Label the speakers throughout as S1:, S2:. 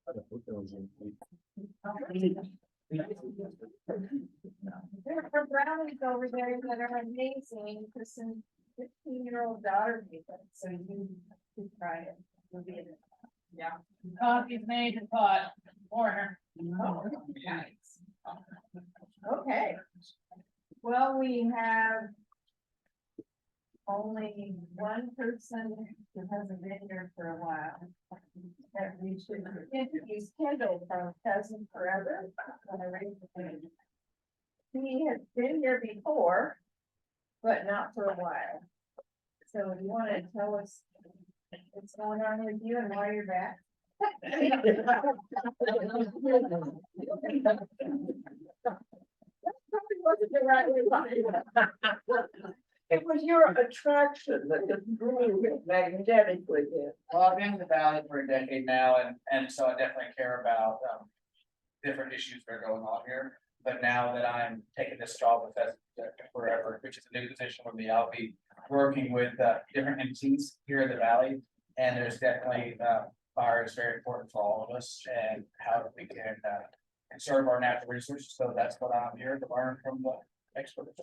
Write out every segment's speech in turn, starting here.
S1: There are brownies over there that are amazing for some 15-year-old daughter people, so you should try it. You'll be in it. Yeah. Coffee's made and pot, Warner. Oh, nice. Okay. Well, we have only one person who hasn't been here for a while. That we should introduce Kendall from Cousin Forever. He has been here before, but not for a while. So you want to tell us what's going on with you and why you're back? Wasn't the right way. It was your attraction that just grew magnetically.
S2: Well, I've been in the valley for a decade now, and so I definitely care about different issues that are going on here. But now that I'm taking this job with us forever, which is a new position for me, I'll be working with different entities here in the valley. And there's definitely fire is very important for all of us, and how we can conserve our natural resources. So that's what I'm here to learn from the experts.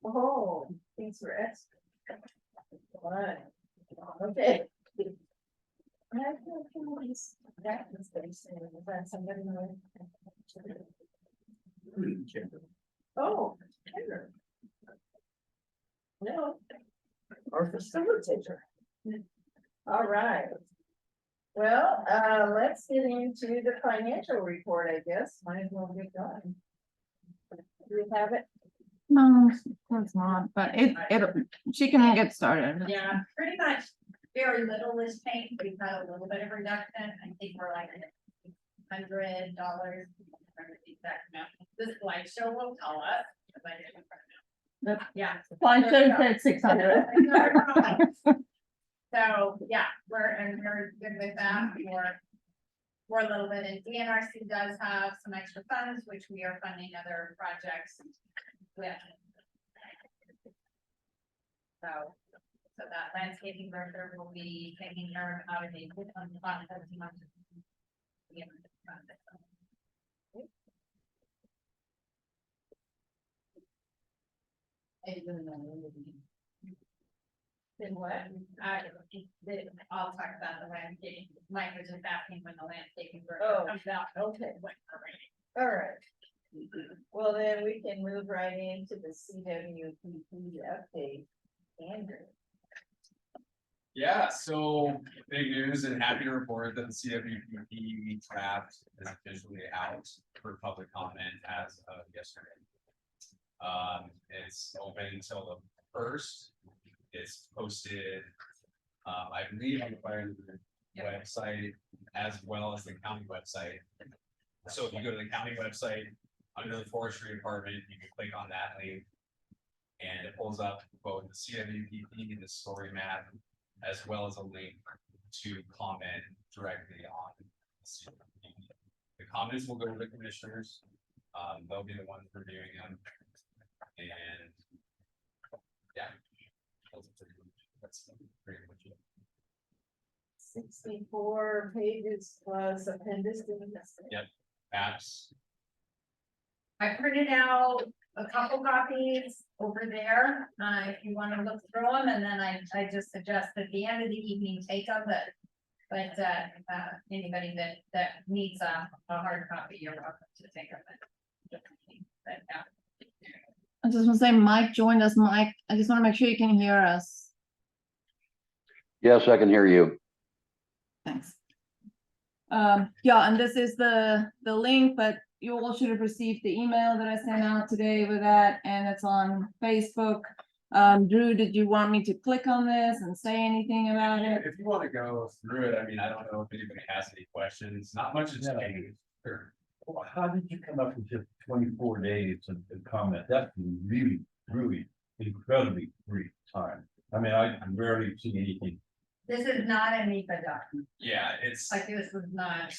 S1: Oh, thanks for asking. Fine. Okay. Oh. Kendra. No. Our facilitator. All right. Well, let's get into the financial report, I guess. Might as well get going. Do we have it?
S3: No, of course not, but she can get started.
S4: Yeah, pretty much very little is changed. We've had a little bit of reduction. I think we're like $100. The exact amount. This slideshow will tell us. If I didn't print it. Yeah.
S3: Slide show said 600.
S4: So, yeah, we're good with that. We're a little bit, and DNRC does have some extra funds, which we are funding other projects with. So that landscaping worker will be taking care of out of the fund.
S1: Then what?
S4: I'll talk about the landscaping. Mike was just asking when the landscaping
S1: Oh,
S4: worker comes out.
S1: okay.
S4: When we're ready.
S1: All right. Well, then we can move right into the CWPP update. Andrew.
S5: Yeah, so big news and happy to report that the CWPP draft is officially out for public comment as of yesterday. It's open until the 1st. It's posted, I believe, on the fire website as well as the county website. So if you go to the county website under the forestry department, you can click on that link. And it pulls up both the CWPP, the story map, as well as a link to comment directly on the CWPP. The comments will go to the commissioners. They'll be the ones reviewing them. And yeah, that's pretty much it.
S1: 64 pages plus appendices.
S5: Yep. Maps.
S4: I printed out a couple copies over there, if you want to look through them, and then I just suggest at the end of the evening, take them, but anybody that needs a hard copy, you're welcome to take them. But, yeah.
S3: I just want to say Mike joined us. Mike, I just want to make sure you can hear us.
S6: Yes, I can hear you.
S3: Thanks. Yeah, and this is the link, but you all should have received the email that I sent out today with that, and it's on Facebook. Drew, did you want me to click on this and say anything about it?
S5: If you want to go through it, I mean, I don't know if anybody has any questions. Not much has changed. Sure.
S7: Well, how did you come up with just 24 days of comment? That's really, really incredibly brief time. I mean, I rarely see anything.
S4: This is not a NEPA document,
S5: Yeah, it's.
S4: like this was not.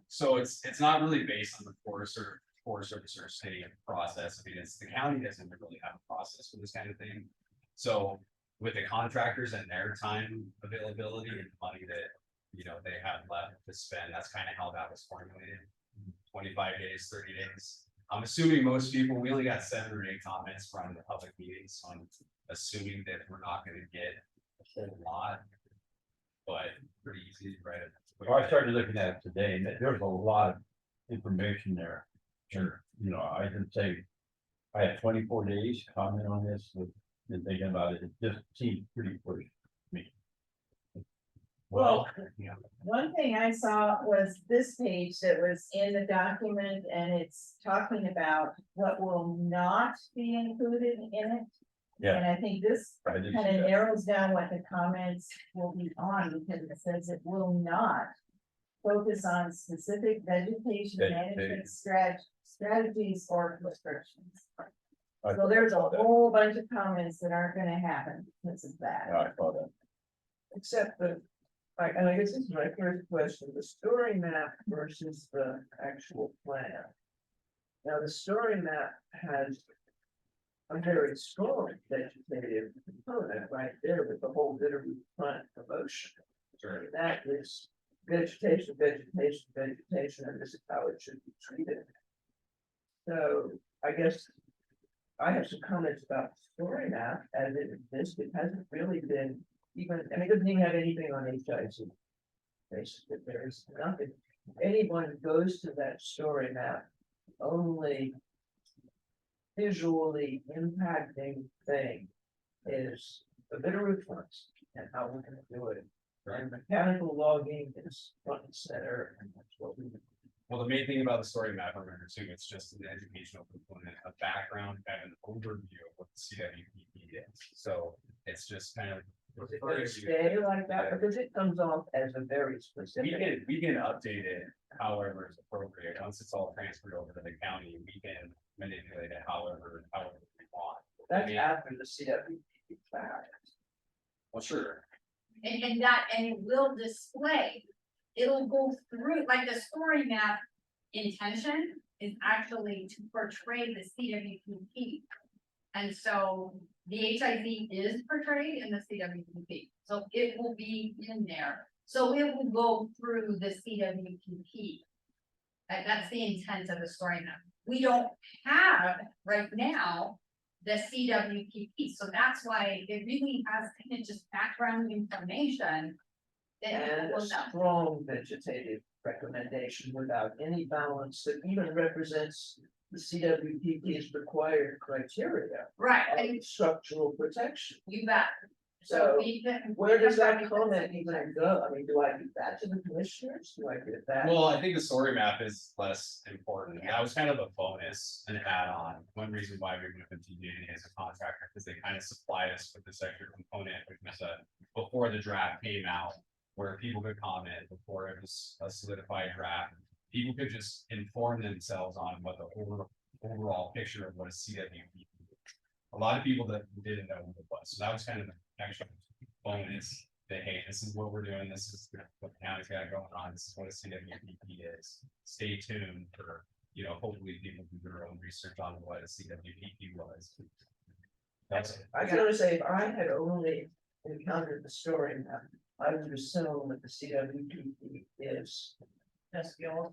S5: So it's not really based on the Forest Service or city process. I mean, it's the county doesn't really have a process for this kind of thing. So with the contractors and their time availability and money that they had left to spend. That's kind of how that was formulated. 25 days, 30 days. I'm assuming most people, we only got 7 or 8 comments from the public meetings, so I'm assuming that we're not gonna get a whole lot. But pretty easy, right?
S7: Well, I started looking at it today, and there's a lot of information there.
S5: Sure.
S7: You know, I can say, I had 24 days to comment on this, and thinking about it, it just seemed pretty quick to me.
S1: Well,
S5: Yeah.
S1: one thing I saw was this page that was in the document and it's talking about what will not be included in it.
S7: Yeah.
S1: And I think this
S7: I did
S1: kind
S7: see
S1: of
S7: that.
S1: narrows down what the comments will be on, because it says it will not focus on specific vegetation management strategies or prescriptions.
S7: I
S1: So there's a
S7: saw that.
S1: whole bunch of comments that aren't gonna happen because of that.
S7: I saw that.
S8: Except that, and I guess this is my first question, the story map versus the actual plan. Now, the story map has a very strong vegetative component right there with the whole Bitterroot plant promotion.
S5: Sure.
S8: That is vegetation, vegetation, vegetation, and this is how it should be treated. So I guess I have some comments about the story map as it exists. It hasn't really been even, I mean, it doesn't even have anything on HIC. Basically, there's nothing. Anyone goes to that story map, only visually impacting thing is the Bitterroot funds and how we're gonna do it. And mechanical logging is front and center, and that's what we.
S5: Well, the main thing about the story map, remember too, it's just an educational component, a background, kind of an overview of what the CWPP is. So it's just kind of.
S8: Is it gonna stay like that, because it comes off as a very
S5: We
S8: specific.
S5: can update it however is appropriate. Once it's all transferred over to the county, we can manipulate it however we want.
S8: That's after the CWP fact.
S5: Well, sure.
S4: And it will display, it'll go through, like the story map intention is actually to portray the CWPP. And so the HID is portrayed in the CWPP, so it will be in there, so it will go through the CWPP. That's the intent of the story map. We don't have right now the CWPP, so that's why it really has kind of just background information. That
S8: And
S4: people
S8: a
S4: will know.
S8: strong vegetative recommendation without any balance that even represents the CWPP's required criteria
S4: Right,
S8: of
S4: and
S8: structural protection.
S4: you bet.
S8: So
S4: we can-
S8: where does that
S4: we can-
S8: comment even go? I mean, do I give that to the commissioners? Do I give that?
S5: Well, I think the story map is less important. That was kind of a bonus, an add-on. One reason why we went with TJ as a contractor, because they kind of supplied us with this extra component, which was before the draft came out, where people could comment before it was a solidified draft. People could just inform themselves on what the overall picture of what a CWP. A lot of people that didn't know what it was, so that was kind of an extra bonus. That hey, this is what we're doing. This is what the county's got going on. This is what a CWPP is. Stay tuned for hopefully people do their own research on what a CWPP was. That's
S8: I gotta say, if I had only encountered the story map, I would assume that the CWPP is.
S1: Just fuels,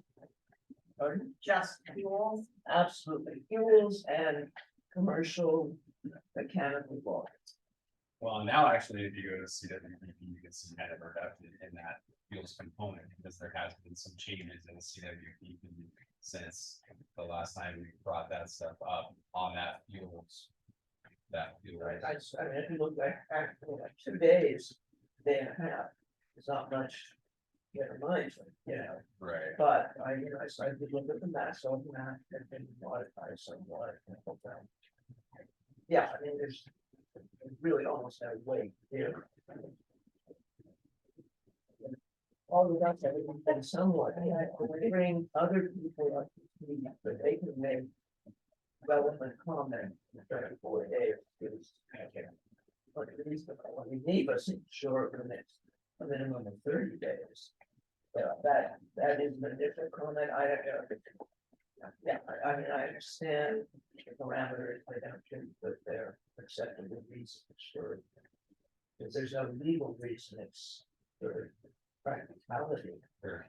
S8: Pardon?
S1: just fuels.
S8: Absolutely, fuels and commercial mechanical law.
S5: well, now actually, if you go to CWPP, you can see kind of reduction in that fuels component because there has been some changes in CWPP since the last time we brought that stuff up on that fuels. That fuel.
S8: Right, I mean, if you look back, actually, like 2 days, day and a half, it's not much. Mind,
S5: Right.
S8: but I started to look at the mass of that and been modified somewhat. Yeah, I mean, there's really almost no way there. All of that's everything been somewhat, I bring other people up to speed, but they can make relevant comment in 34 days. But at least, I mean, Neva's sure for the next, a minimum of 30 days. That is a different comment, yeah, I mean, I understand the parameters, they don't think that they're acceptable reasons for. If there's no legal reason, it's for practicality.
S5: Sure.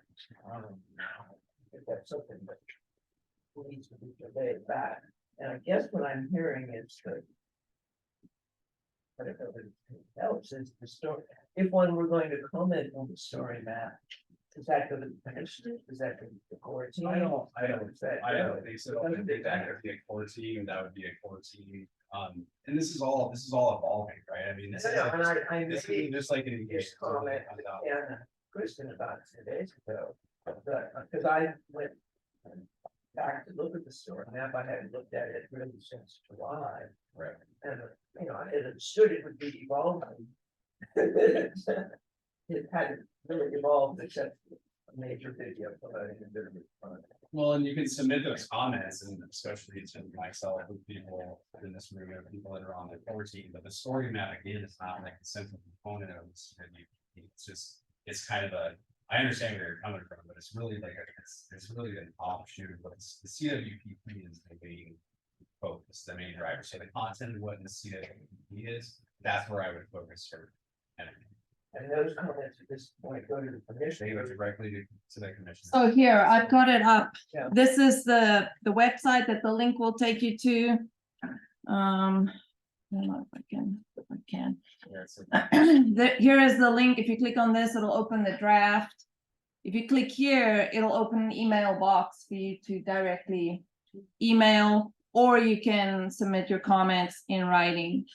S8: If that's something that needs to be conveyed back, and I guess what I'm hearing is that. But if it helps is the story, if one were going to comment on the story map, is that going to be commissioner, is that going to be the core team?
S5: I don't
S8: Is that-
S5: think so. I think that would be a core team, and that would be a core team. And this is all evolving, right? I mean, this is.
S8: Yeah, and I
S5: This
S8: made
S5: is just like an
S8: this
S5: engagement.
S8: comment and Kristen about 2 days ago, but, because I went back to look at the story map, I hadn't looked at it really since July.
S5: Right.
S8: And, you know, I understood it would be evolving. It hadn't really evolved except a major video promoting a bit of fun.
S5: Well, and you can submit those comments, and especially to myself, with people in this room, or people that are on the core team, but the story map again is not like a central component of this. It's just, it's kind of a, I understand where you're coming from, but it's really like, it's really an offshoot of what's the CWPP is the main focus, the main driver. So the content of what the CWPP is, that's where I would focus for.
S8: And those comments at this point go to the
S5: They
S8: commission.
S5: go directly to the commission.
S3: So here, I've got it up.
S8: Yeah.
S3: This is the website that the link will take you to. I don't know if I can.
S5: Yeah, it's
S3: Here is the link. If you click on this, it'll open the draft. If you click here, it'll open an email box for you to directly email, or you can submit your comments in writing.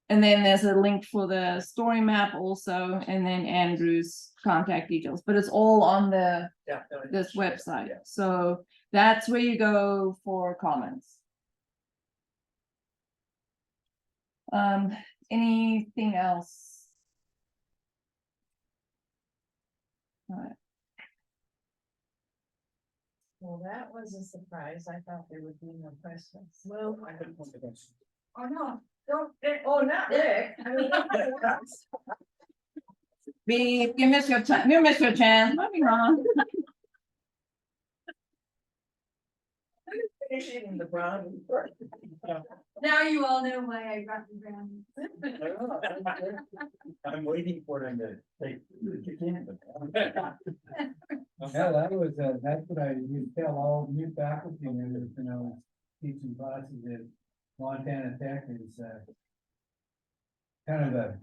S3: And then there's a link for the story map also, and then Andrew's contact details, but it's all on
S8: Yeah.
S3: this website. So that's where you go for comments. Anything else? All right.
S1: Well, that was a surprise. I thought there would be no questions.
S8: Well,
S1: Oh, no, don't, oh, not Rick. I mean.
S3: You miss your time, you miss your chance, might be wrong.
S8: finishing the brown. first.
S4: Now you all know why I got the brown.
S7: I'm waiting for them to take.
S9: Yeah, that was, that's what I used to tell all new faculty members, you know, teaching classes at Montana Tech is, kind of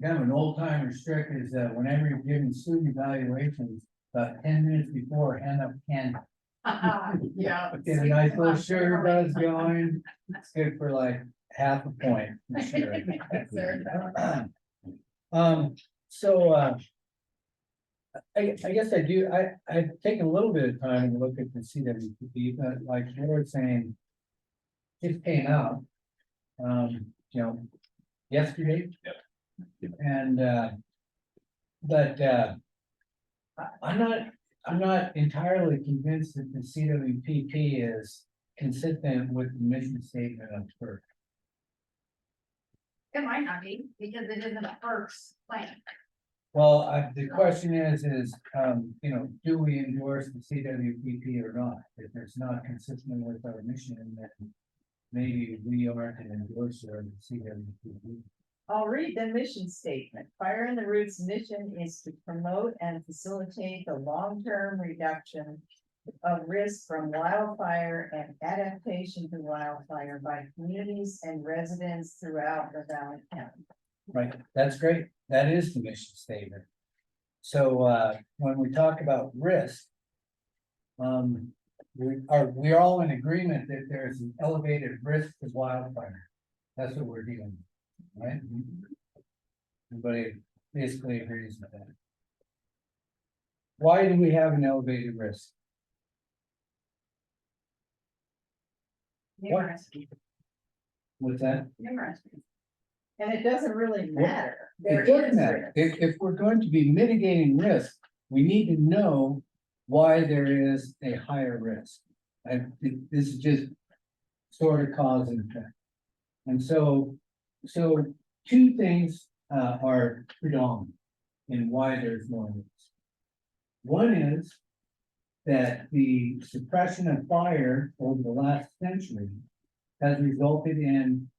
S9: an old timer trick is that whenever you're giving student evaluations, about 10 minutes before, hand up candy.
S1: Yeah.
S9: Get a nice little sugar buzz going, it's good for like half a point. For sure. So, I guess I do, I've taken a little bit of time to look at the CWPP, but like you were saying, it came out, you know, yesterday.
S5: Yep.
S9: And, but, I'm not entirely convinced that the CWPP is consistent with the mission statement of FERC.
S4: It might not be, because it isn't a first plan.
S9: Well, the question is, you know, do we endorse the CWPP or not? If it's not consistent with our mission, then maybe we aren't an endorser of the CWPP.
S1: I'll read the mission statement. Fire in the Roots mission is to promote and facilitate the long-term reduction of risk from wildfire and adaptation to wildfire by communities and residents throughout the Valley County.
S9: Right, that's great. That is the mission statement. So, when we talk about risk, we're all in agreement that there's an elevated risk to wildfire. That's what we're dealing with, right? Everybody basically agrees with that. Why do we have an elevated risk?
S1: Numerous,
S9: What's that?
S1: numerous. And it doesn't really matter.
S9: It doesn't matter. If we're going to be mitigating risk, we need to know why there is a higher risk. And this is just sort of cause and effect. And so two things are predominant in why there's more risk. One is that the suppression of fire over the last century has resulted in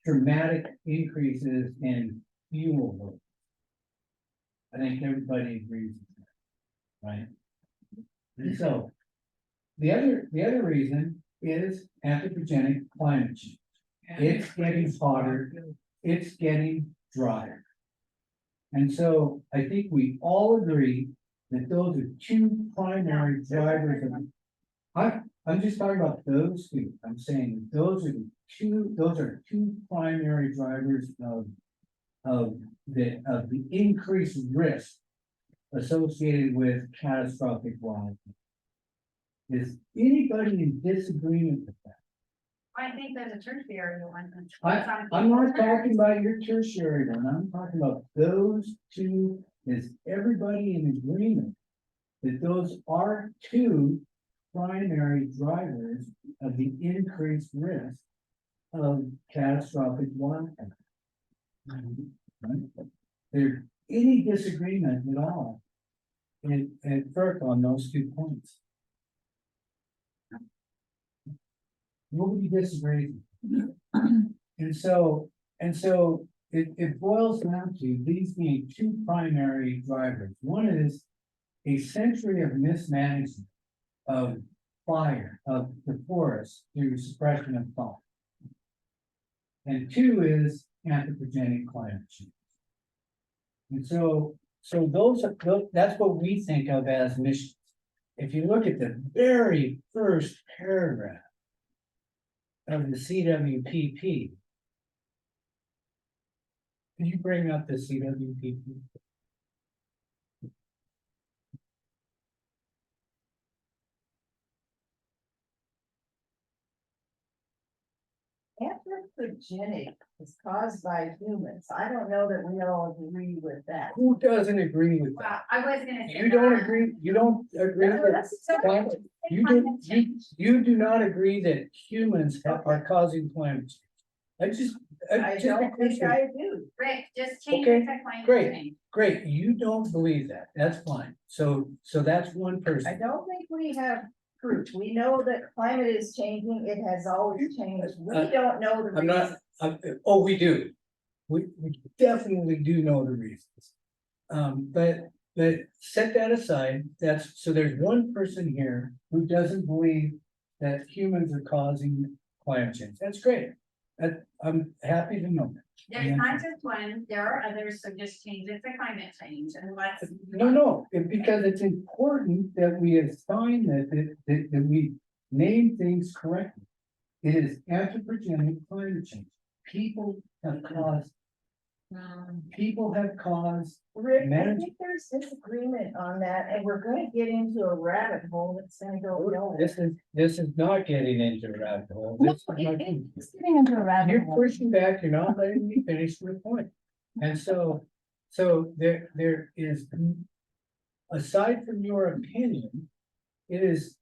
S9: dramatic increases in fuel load. think everybody agrees with that, right? And so, the other reason is anthropogenic climate change. It's getting hotter, it's getting drier. And so I think we all agree that those are two primary drivers of. I'm just talking about those two. I'm saying those are two primary drivers of the increased risk associated with catastrophic wildfire. Is anybody in disagreement with that?
S4: I think there's a tertiary one.
S9: I'm not talking about your tertiary one, I'm talking about those two. Is everybody in agreement that those are two primary drivers of the increased risk of catastrophic wildfire? Right? There any disagreement at all at FERC on those 2 points? Nobody disagrees. And so it boils down to these being two primary drivers. One is a century of mismanagement of fire, of the forest through suppression of fire. And two is anthropogenic climate change. And so that's what we think of as missions. If you look at the very first paragraph of the CWPP. Can you bring up the CWPP?
S8: Anthropogenic is caused by humans. I don't know that we all agree with that.
S9: Who doesn't agree with
S4: Well,
S9: that?
S4: I was gonna say.
S9: You don't
S4: that.
S9: agree, you don't agree
S8: No,
S9: with
S8: that's-
S9: climate, you do not agree that humans are causing climate change.
S8: I don't think I do.
S4: Rick, just change
S9: Okay,
S4: it to climate
S9: great.
S4: change.
S9: Great, you don't believe that, that's fine, so that's one
S8: I
S9: person.
S8: don't think we have proof. We know that climate is changing. It has always changed. We don't know the
S9: I'm not-
S8: reasons.
S9: Oh, we do. We definitely do know the reasons. But set that aside, so there's one person here who doesn't believe that humans are causing climate change. That's great. I'm happy to know that.
S4: There's not just one, there are others, so just change it to climate change and let's.
S9: No, because it's important that we assign that we name things correctly. It is anthropogenic climate change. People have caused.
S8: Rick, I
S9: manage-
S8: think there's disagreement on that, and we're gonna get into a rabbit hole that's gonna go nowhere.
S9: This is not getting into a rabbit hole.
S3: No,
S9: This is not-
S3: it's getting into a rabbit
S9: You're
S3: hole.
S9: pushing back, you're not letting me finish the point. And so there is, aside from your opinion, it is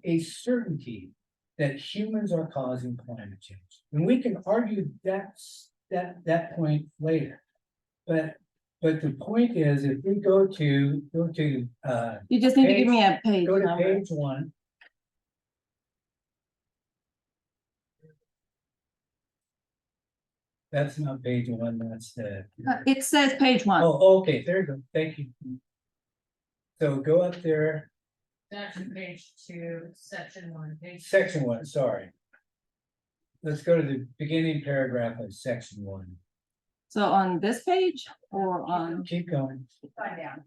S9: a certainty that humans are causing climate change. And we can argue that point later. But the point is, if we go to,
S3: You just need to give me a page
S9: go to
S3: number.
S9: page 1. That's not page 1, that's the.
S3: It says page 1.
S9: Oh, okay, there you go, thank you. So go up there,
S1: That's page 2, section 1, page.
S9: section 1, sorry. Let's go to the beginning paragraph of section 1.
S3: So on this page or on,
S9: Keep going.
S4: Slide down.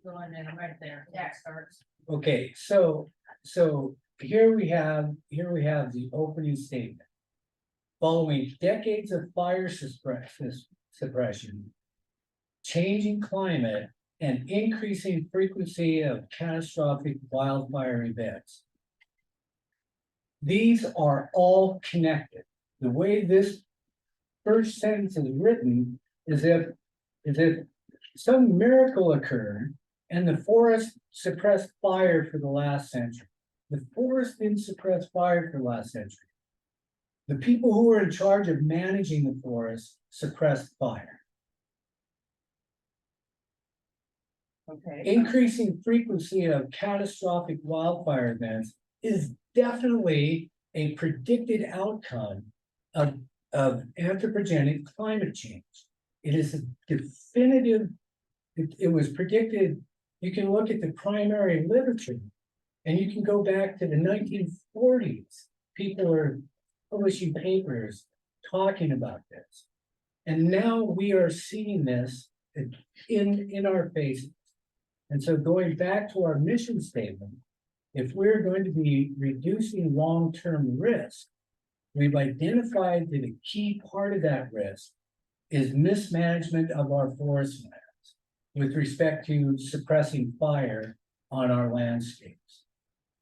S1: Go on there, right there.
S4: Yeah.
S1: It starts.
S9: Okay, so here we have the opening statement. Following decades of fire suppression, changing climate, and increasing frequency of catastrophic wildfire events. These are all connected. The way this first sentence is written is if some miracle occurred and the forest suppressed fire for the last century. The forest didn't suppress fire for the last century. The people who were in charge of managing the forest suppressed fire.
S8: Okay.
S9: Increasing frequency of catastrophic wildfire events is definitely a predicted outcome of anthropogenic climate change. It is a definitive it was predicted, you can look at the primary literature. And you can go back to the 1940s. People are publishing papers talking about this. And now we are seeing this in our faces. And so going back to our mission statement, if we're going to be reducing long-term risk, we've identified that a key part of that risk is mismanagement of our forest lands with respect to suppressing fire on our landscapes.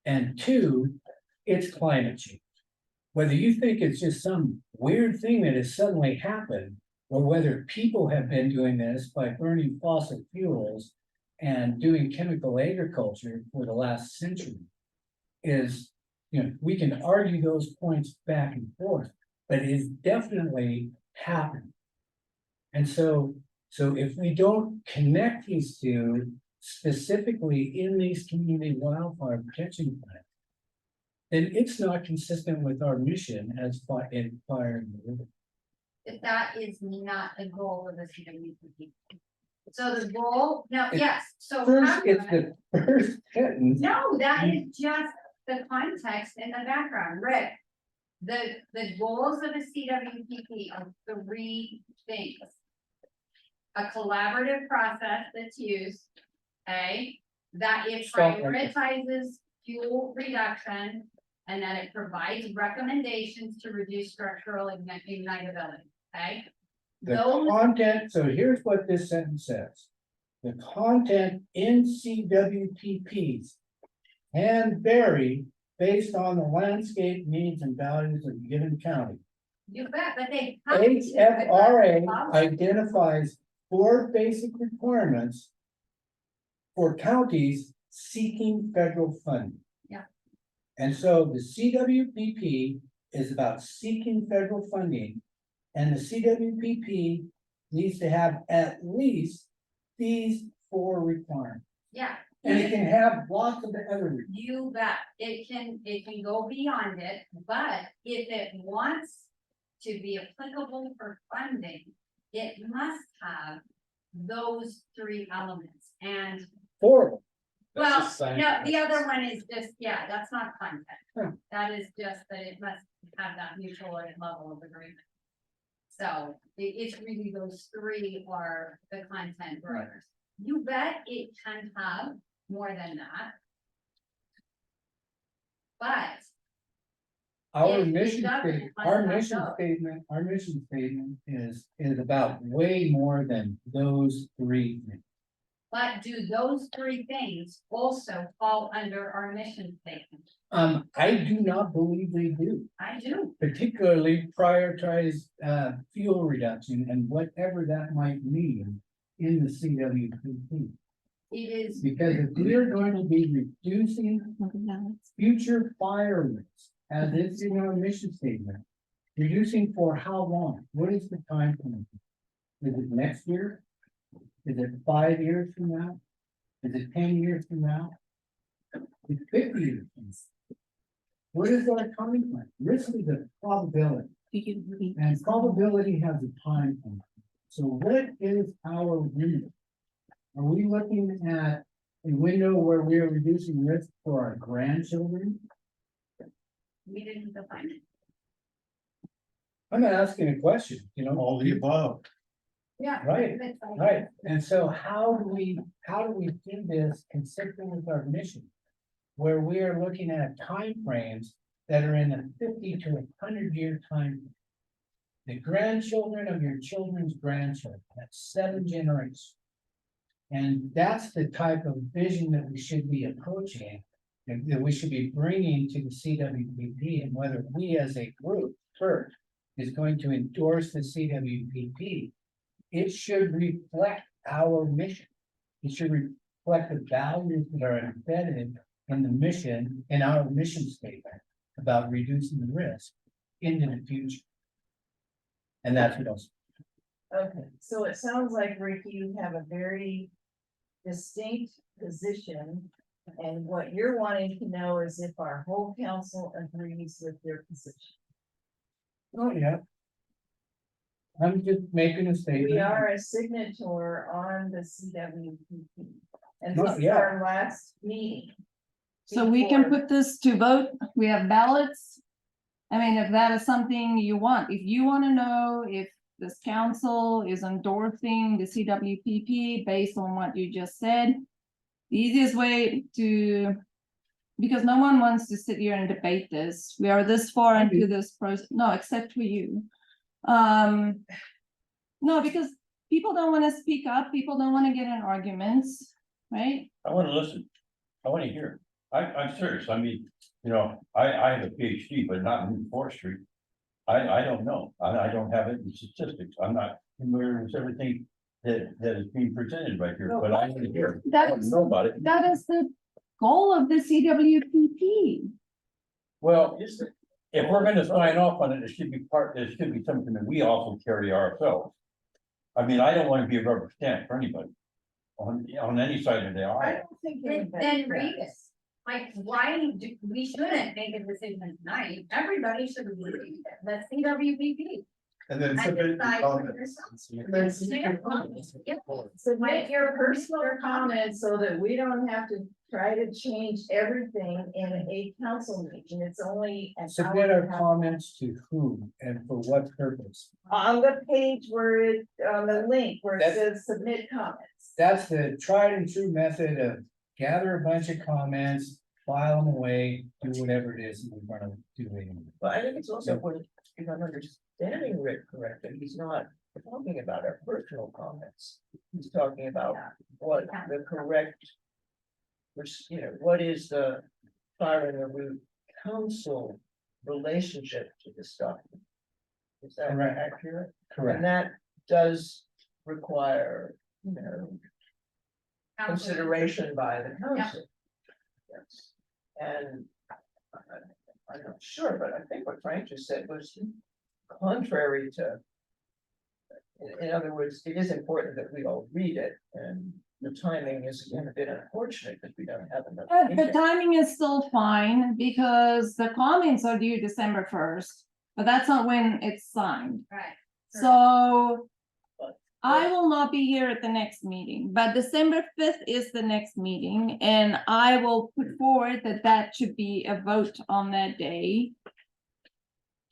S9: And two, it's climate change. Whether you think it's just some weird thing that has suddenly happened, or whether people have been doing this by burning fossil fuels and doing chemical agriculture for the last century, is, we can argue those points back and forth, but it is definitely happened. And so if we don't connect these two specifically in these community wildfire protection plans, then it's not consistent with our mission as fire in the river.
S4: But that is not the goal of the CWPP. So the goal, no, yes, so.
S9: First, it's the first sentence.
S4: No, that is just the context in the background, Rick. The goals of the CWPP are three things. A collaborative process that's used, okay, that it
S9: Stop right
S4: prioritizes fuel reduction, and that it provides recommendations to reduce structural ignitability, okay?
S9: The
S4: Those,
S9: content, so here's what this sentence says. The content in CWPPs can vary based on the landscape needs and values of a given county.
S4: you bet, but they have to.
S9: HFRA identifies 4 basic requirements for counties seeking federal funding.
S4: Yeah.
S9: And so the CWPP is about seeking federal funding, and the CWPP needs to have at least these 4 requirements.
S4: Yeah.
S9: And it can have lots of the other requirements.
S4: You bet, it can go beyond it, but if it wants to be applicable for funding, it must have those 3 elements, and,
S9: 4.
S5: That's
S4: well,
S5: just signing
S4: no, the
S5: rights.
S4: other one is just, yeah, that's not
S9: Hmm.
S4: content. That is just that it must have that mutual level of agreement. So it's really those 3 are the content drivers. You bet it can have more than that. But
S9: Our
S4: It
S9: mission
S4: doesn't,
S9: statement,
S4: it must not go.
S9: our mission statement is about way more than those 3 things.
S4: But do those 3 things also fall under our mission statement?
S9: I do not believe they do,
S4: I do.
S9: particularly prioritize, fuel reduction and whatever that might mean in the CWPP.
S4: It is,
S9: Because if we're going to be reducing future fire risks, as it's in our mission statement, reducing for how long? What is the time frame? Is it next year? Is it 5 years from now? Is it 10 years from now? It's 50 years from now. What is our time frame? Risk is a probability, and probability has a time frame. So what is our window? Are we looking at a window where we are reducing risk for our grandchildren?
S4: we didn't define it.
S9: I'm asking a question,
S7: All the above.
S4: Yeah.
S9: Right,
S4: that's fine.
S9: right, and so how do we do this consistent with our mission? Where we are looking at timeframes that are in a 50 to 100-year time. The grandchildren of your children's grandchildren, that's 7 generations. And that's the type of vision that we should be approaching, and that we should be bringing to the CWPP, and whether we as a group first is going to endorse the CWPP. It should reflect our mission. It should reflect the values that are embedded in the mission, in our mission statement about reducing the risk into the future. And that's what else.
S1: Okay, so it sounds like, Rick, you have a very distinct position. And what you're wanting to know is if our whole council agrees with their position.
S9: Oh, yeah. I'm just making a
S1: We
S9: statement.
S1: are a signature on the CWPP. And
S9: No,
S1: this is
S9: yeah.
S1: our last meeting.
S3: So we can
S1: before-
S3: put this to vote. We have ballots. I mean, if that is something you want, if you want to know if this council is endorsing the CWPP based on what you just said. The easiest way to, because no one wants to sit here and debate this. We are this far
S9: I
S3: into
S9: do.
S3: this process, no, except for you. No, because people don't want to speak up, people don't want to get in arguments, right?
S7: I wanna listen. I wanna hear. I'm serious. I mean, you know, I have a PhD, but not in forestry. I don't know. I don't have it in statistics. I'm not familiar with everything that is being presented right here, but I want to hear. I want to know about it.
S3: That is the goal of the CWPP.
S7: Well, if we're gonna sign off on it, it should be something that we also carry ourselves. I mean, I don't wanna be a rubber stamp for anybody. On any side of the
S1: I
S7: aisle.
S1: don't think.
S4: Then
S1: anybody
S4: read it.
S1: does.
S4: Like, why do, we shouldn't make a decision tonight, everybody should read it, the CWPP.
S5: And then
S4: And
S5: submit
S4: decide for
S5: comments.
S4: yourselves.
S1: Let's
S4: Submit your comments. Yep.
S1: Submit your personal comments so that we don't have to try to change everything in a council meeting. It's only. an
S9: Submit
S1: hour
S9: our
S1: and a half.
S9: comments to whom and for what purpose?
S1: On the page where it, on the link where it
S9: That's-
S1: says submit comments.
S9: That's the tried and true method of gather a bunch of comments, file them away, do whatever it is we're gonna do anyway.
S8: But I think it's also important, if I'm understanding Rick correctly, he's not talking about our personal comments. He's talking about what the correct. You know, what is the fire and the root council relationship to this document? Is that
S9: Correct.
S8: accurate?
S9: Correct.
S8: And that does require, you know, consideration by the council. Yes, and I'm not sure, but I think what Frank just said was contrary to. In other words, it is important that we all read it, and the timing is a bit unfortunate that we don't have enough.
S3: The
S8: data.
S3: timing is still fine because the comments are due December 1st, but that's not when it's signed.
S4: Right.
S3: So I will not be here at the next meeting, but December 5th is the next meeting, and I will put forward that that should be a vote on that day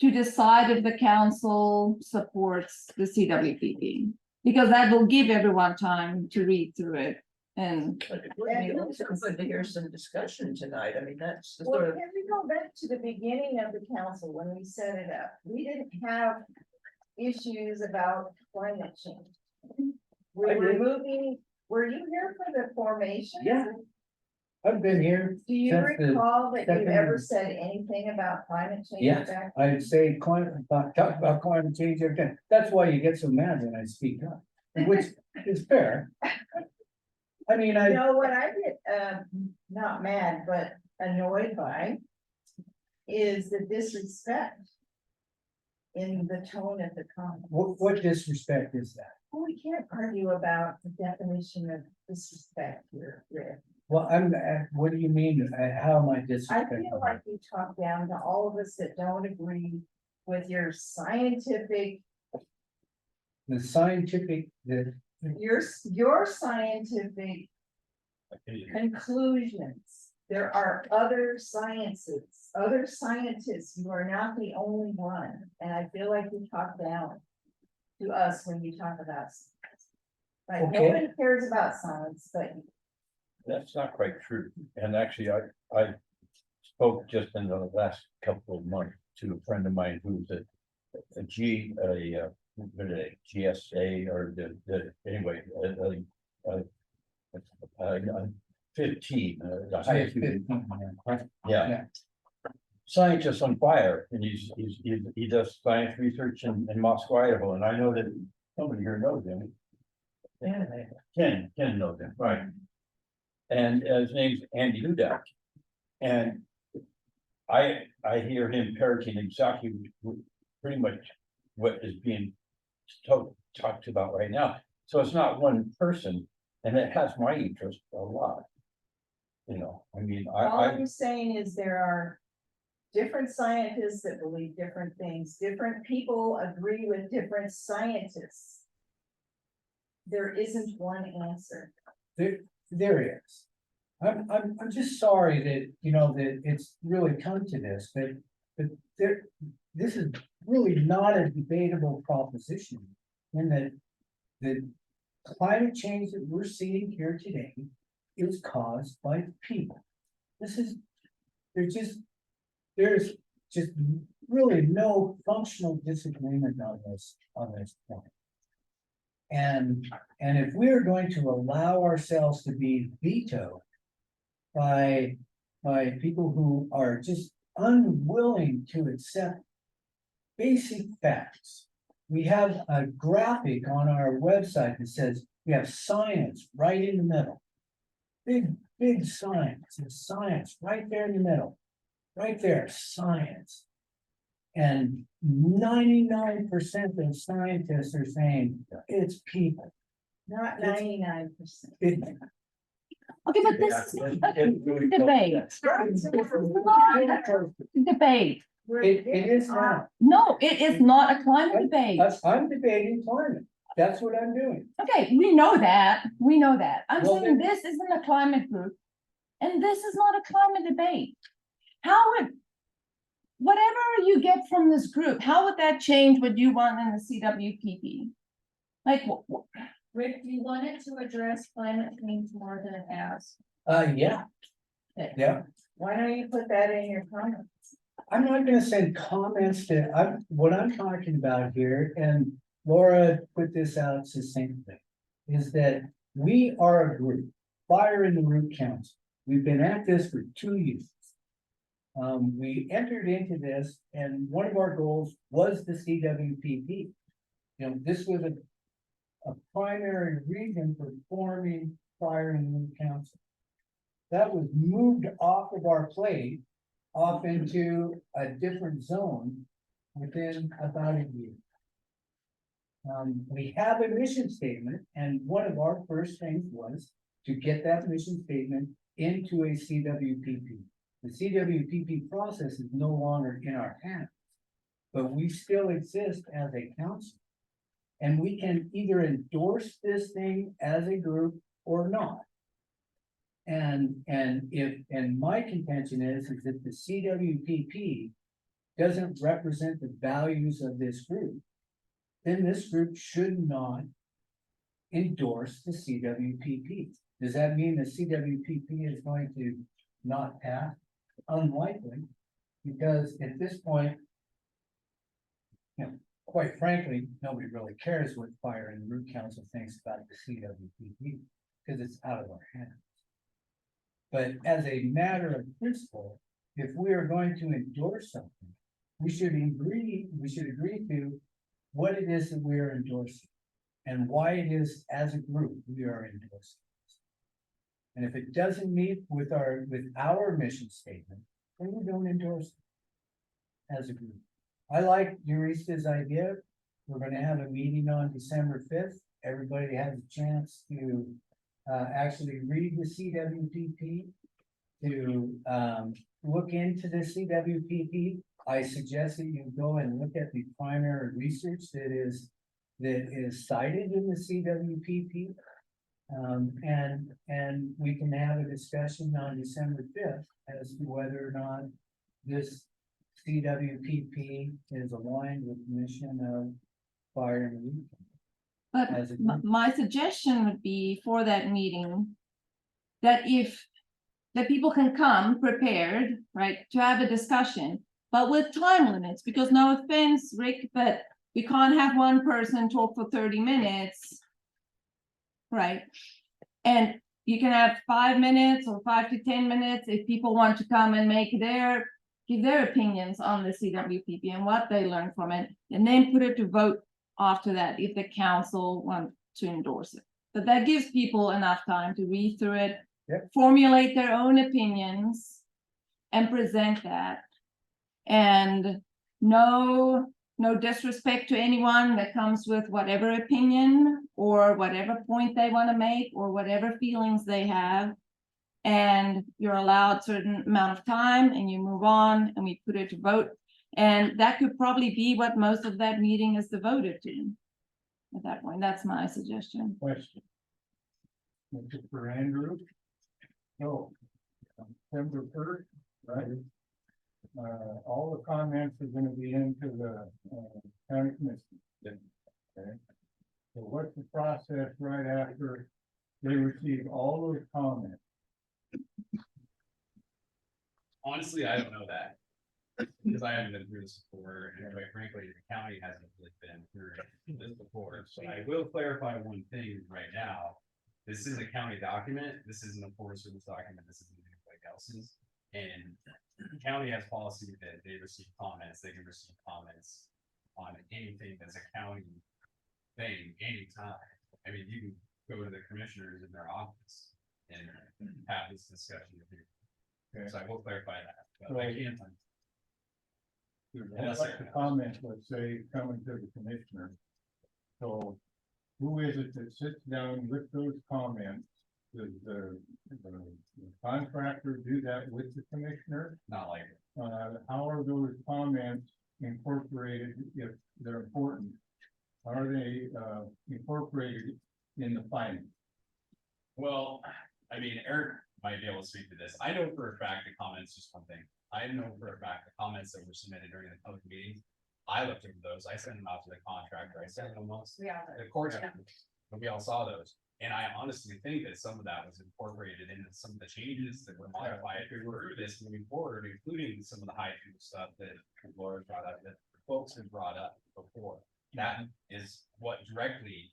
S3: to decide if the council supports the CWPP, because that will give everyone time to read through it. And
S8: But it would be also good to hear some discussion tonight. I mean, that's the
S1: Well,
S8: sort of.
S1: can we go back to the beginning of the council when we set it up? We didn't have issues about climate change. We
S9: I
S1: were
S9: did.
S1: moving, were you here for the formation?
S9: Yeah. I've been here,
S1: Do you
S9: since the
S1: recall that you
S9: second-
S1: ever said anything about climate change
S9: Yes.
S1: back?
S9: I'd say talk about climate change every time. That's why you get so mad when I speak up, which is fair. I mean,
S1: You know what I get, not mad, but annoyed by is the disrespect in the tone of the comment.
S9: what disrespect is that?
S1: Well, we can't argue about the definition of disrespect here, Rick.
S9: Well, what do you mean? How am I
S1: I
S9: disrespectful?
S1: feel like you talk down to all of us that don't agree with your scientific,
S9: The scientific,
S1: your scientific conclusions. There are other sciences, other scientists. You are not the only one. And I feel like you talk down to us when you talk about science. Like,
S9: Okay.
S1: nobody cares about science, but
S7: That's not quite true. And actually, I spoke just in the last couple of months to a friend of mine who's what are they, GSA or anyway, 15, the highest. Yeah.
S9: Yeah.
S7: Scientist on fire, and he does science research in Moscow, Idaho, and I know that somebody here knows him. Ken knows him, right? And his name's Andy Hudak. And I hear him parroting exactly pretty much what is being talked about right now. So it's not one person, and it has my interest a lot. You know, I mean,
S1: all
S7: I
S1: I'm saying is there are different scientists that believe different things, different people agree with different scientists. There isn't one answer.
S9: There is. I'm just sorry that, you know, that it's really come to this, but this is really not a debatable proposition. In that the climate change that we're seeing here today is caused by people. There's just really no functional disagreement on this point. And if we're going to allow ourselves to be vetoed by people who are just unwilling to accept basic facts. We have a graphic on our website that says we have science right in the middle. Big science, and science right there in the middle. Right there, science. And 99% of scientists are saying it's people.
S1: Not 99%.
S3: Okay, but this is a debate. Debate.
S9: It is not.
S3: No, it is not a climate debate.
S9: I'm debating climate. That's what I'm doing.
S3: Okay, we know that. We know that. I'm
S9: Well,
S3: saying
S9: then-
S3: this isn't a climate group. And this is not a climate debate. How would, whatever you get from this group, how would that change what you want in the CWPP? Like,
S4: Rick, do you want it to address climate change more than it has?
S9: Yeah.
S4: Okay.
S9: Yeah,
S1: Why don't you put that in your comments?
S9: I'm not gonna send comments to, what I'm talking about here, and Laura put this out succinctly. Is that we are a group, Fire in the Root Council. We've been at this for 2 years. We entered into this and one of our goals was the CWPP. You know, this was a primary reason for forming Fire in the Root Council. That was moved off of our plate, off into a different zone within about a year. We have a mission statement, and one of our first things was to get that mission statement into a CWPP. The CWPP process is no longer in our hands, but we still exist as a council. And we can either endorse this thing as a group or not. And my contention is that the CWPP doesn't represent the values of this group, then this group should not endorse the CWPP. Does that mean the CWPP is going to not pass? Unlikely, because at this point, you know, quite frankly, nobody really cares what Fire in the Root Council thinks about the CWPP, because it's out of our hands. But as a matter of principle, if we are going to endorse something, we should agree to what it is that we are endorsing and why it is as a group we are endorsing. And if it doesn't meet with our mission statement, then we don't endorse it as a group. I like Eurista's idea. We're gonna have a meeting on December 5th. Everybody has a chance to actually read the CWPP, to look into the CWPP. I suggest that you go and look at the primary research that is cited in the CWPP. And we can have a discussion on December 5th as to whether or not this CWPP is aligned with the mission of Fire in the Root.
S3: but
S9: As a
S3: my
S9: group.
S3: my suggestion would be for that meeting. That people can come prepared, right, to have a discussion, but with time limits, because no offense, Rick, but we can't have one person talk for 30 minutes. Right? And you can have 5 minutes or 5 to 10 minutes if people want to come and give their opinions on the CWPP and what they learned from it, and then put it to vote after that if the council wants to endorse it. But that gives people enough time to read through it,
S9: Yep.
S3: formulate their own opinions, and present that. And no disrespect to anyone that comes with whatever opinion or whatever point they want to make or whatever feelings they have. and you're allowed certain amount of time and you move on and we put it to vote. And that could probably be what most of that meeting is devoted to. At that point, that's my suggestion.
S7: Question. For Andrew. So, September 1st, right? All the comments are gonna be into the, county commission. Okay. So what's the process right after they receive all those comments?
S5: Honestly, I don't know that. Because I haven't been through this before, and quite frankly, the county hasn't really been through this before, so I will clarify one thing right now. This is a county document, this isn't a Forest Service document, this isn't anybody else's, and the county has policy that they receive comments, they can receive comments on anything that's a county thing, anytime. I mean, you can go to the commissioners in their office and have this discussion with you.
S7: Okay.
S5: So I will clarify that, but I can't.
S7: I'd like the comments, let's say, coming to the commissioner. So who is it that sits down with those comments? Does the contractor do that with the commissioner?
S5: Not like,
S7: How are those comments incorporated if they're important? Are they incorporated in the findings?
S5: well, I mean, Eric might be able to speak to this. I know for a fact the comments, just one thing. I know for a fact the comments that were submitted during the public meeting, I looked into those. I sent them out to the contractor. I sent them amongst
S4: We are.
S5: the court. And we all saw those. And I honestly think that some of that was incorporated into some of the changes that were modified through this moving forward, including some of the high fuel stuff that Laura brought up, that folks have brought up before. That is what directly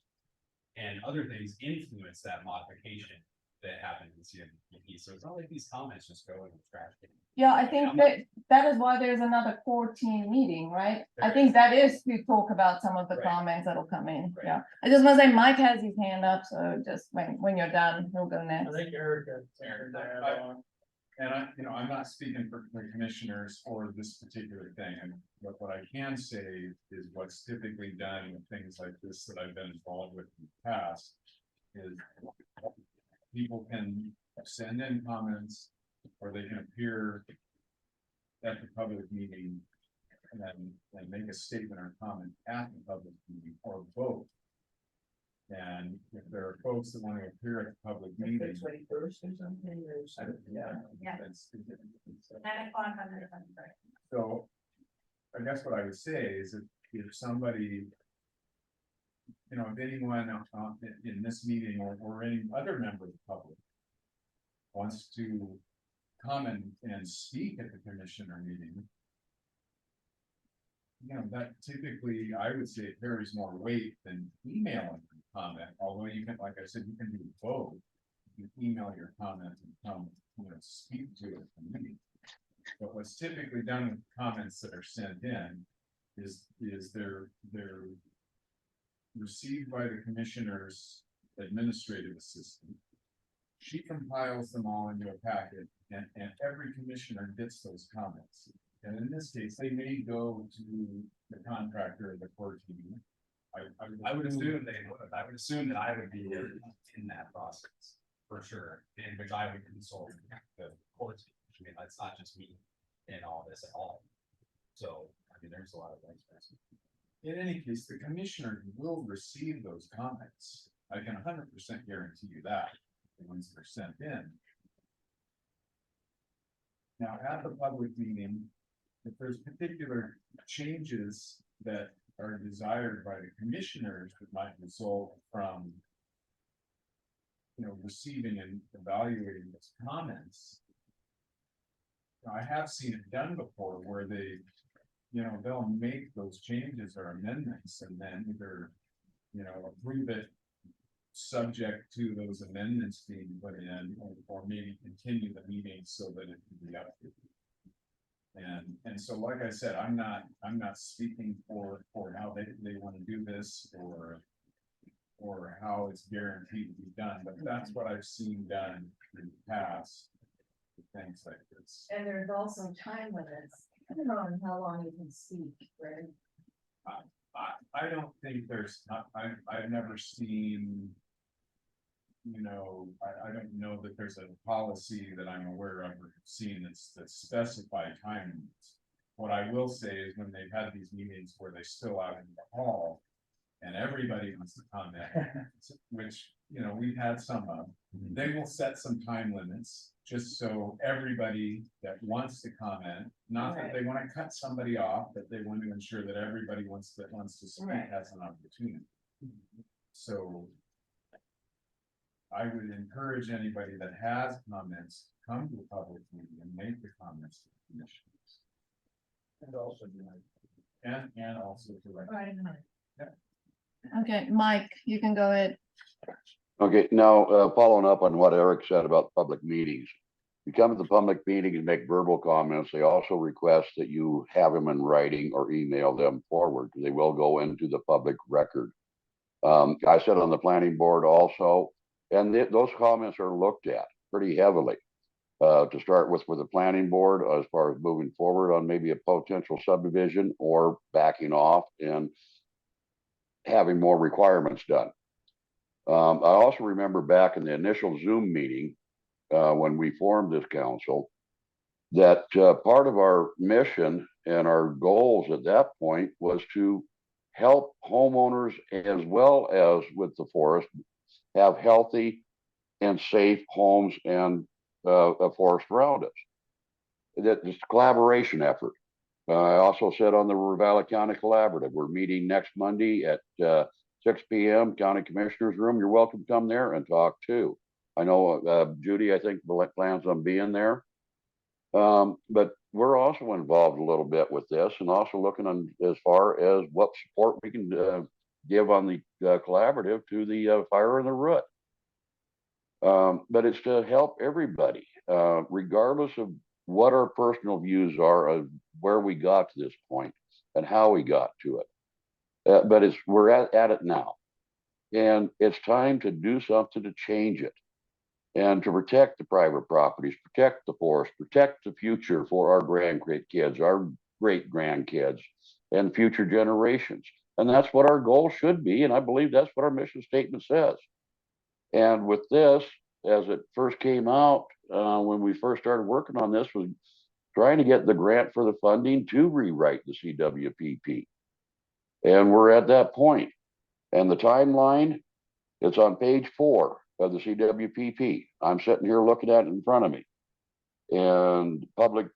S5: and other things influence that modification that happened in CMP. So it's not like these comments just go in the trash can.
S3: Yeah, I think that is why there's another core team meeting, right? I think that is to talk about some of the
S5: Right.
S3: comments that'll come in,
S5: Right.
S3: yeah. I just want to say Mike has his hand up, so just when you're done, he'll go
S8: I
S3: next.
S8: think Eric.
S10: And I'm not speaking for the commissioners for this particular thing, and what I can say is what's typically done with things like this that I've been involved with in the past. Is people can send in comments, or they can appear at the public meeting. And then make a statement or comment at the public meeting, or both. And if there are folks that want to appear at the public meeting.
S8: 21st or something,
S10: I don't- Yeah.
S4: Yeah.
S10: that's-
S4: 9:00 on the 21st.
S10: So, I guess what I would say is if somebody. You know, if anyone in this meeting or any other member of the public. Wants to come and speak at the commissioner meeting. You know, that typically, I would say it carries more weight than emailing a comment, although you can, like I said, you can do both. You can email your comment and come, speak to it at the meeting. But what's typically done with comments that are sent in is they're received by the commissioner's administrative assistant. She compiles them all into a packet, and every commissioner gets those comments. And in this case, they may go to the contractor or the court team.
S5: I would assume they would. I would assume that I would be in that process, for sure, in which I would consult the courts. I mean, that's not just me in all this at all. So, I mean, there's a lot of things.
S10: In any case, the commissioner will receive those comments. I can 100% guarantee you that, once they're sent in. Now, at the public meeting, if there's particular changes that are desired by the commissioners that might result from receiving and evaluating those comments. I have seen it done before where they, they'll make those changes or amendments and then either, approve it subject to those amendments being put in, or maybe continue the meeting so that it can be updated. And so, like I said, I'm not speaking for how they want to do this or how it's guaranteed to be done, but that's what I've seen done in the past. with Things like this.
S1: And there's also time limits, I don't know how long you can speak, right?
S10: I don't think I've never seen. you know, I don't know that there's a policy that I'm aware of or seen that specify time limits. What I will say is when they've had these meetings where they still out in the hall. And everybody wants to comment, which, you know, we've had some of, they will set some time limits. Just so everybody that wants to comment, not that they wanna cut somebody off, but they want to ensure that everybody wants to speak
S8: Right.
S10: has an opportunity. So. I would encourage anybody that has comments, come to the public meeting and make the comments to the commissioners.
S8: And also,
S10: And also to like.
S3: Okay, Mike, you can go ahead.
S6: Okay, now, following up on what Eric said about public meetings. You come to the public meeting and make verbal comments. They also request that you have them in writing or email them forward. They will go into the public record. I sit on the planning board also, and those comments are looked at pretty heavily. To start with the planning board, as far as moving forward on maybe a potential subdivision or backing off and having more requirements done. I also remember back in the initial Zoom meeting, when we formed this council, that part of our mission and our goals at that point was to help homeowners as well as with the forest have healthy and safe homes and a forest around us. That it's a collaboration effort. I also said on the Ravalli County Collaborative, we're meeting next Monday at 6 p.m. County Commissioners Room. You're welcome to come there and talk too. I know Judy, I think, plans on being there. But we're also involved a little bit with this and also looking on as far as what support we can give on the collaborative to the Fire in the Root. But it's to help everybody, regardless of what our personal views are of where we got to this point and how we got to it. But we're at it now. And it's time to do something to change it and to protect the private properties, protect the forest, protect the future for our grandkids, our great grandkids, and future generations. And that's what our goal should be. And I believe that's what our mission statement says. And with this, as it first came out, when we first started working on this, was trying to get the grant for the funding to rewrite the CWPP. And we're at that point. And the timeline, it's on page 4 of the CWPP. I'm sitting here looking at it in front of me. And public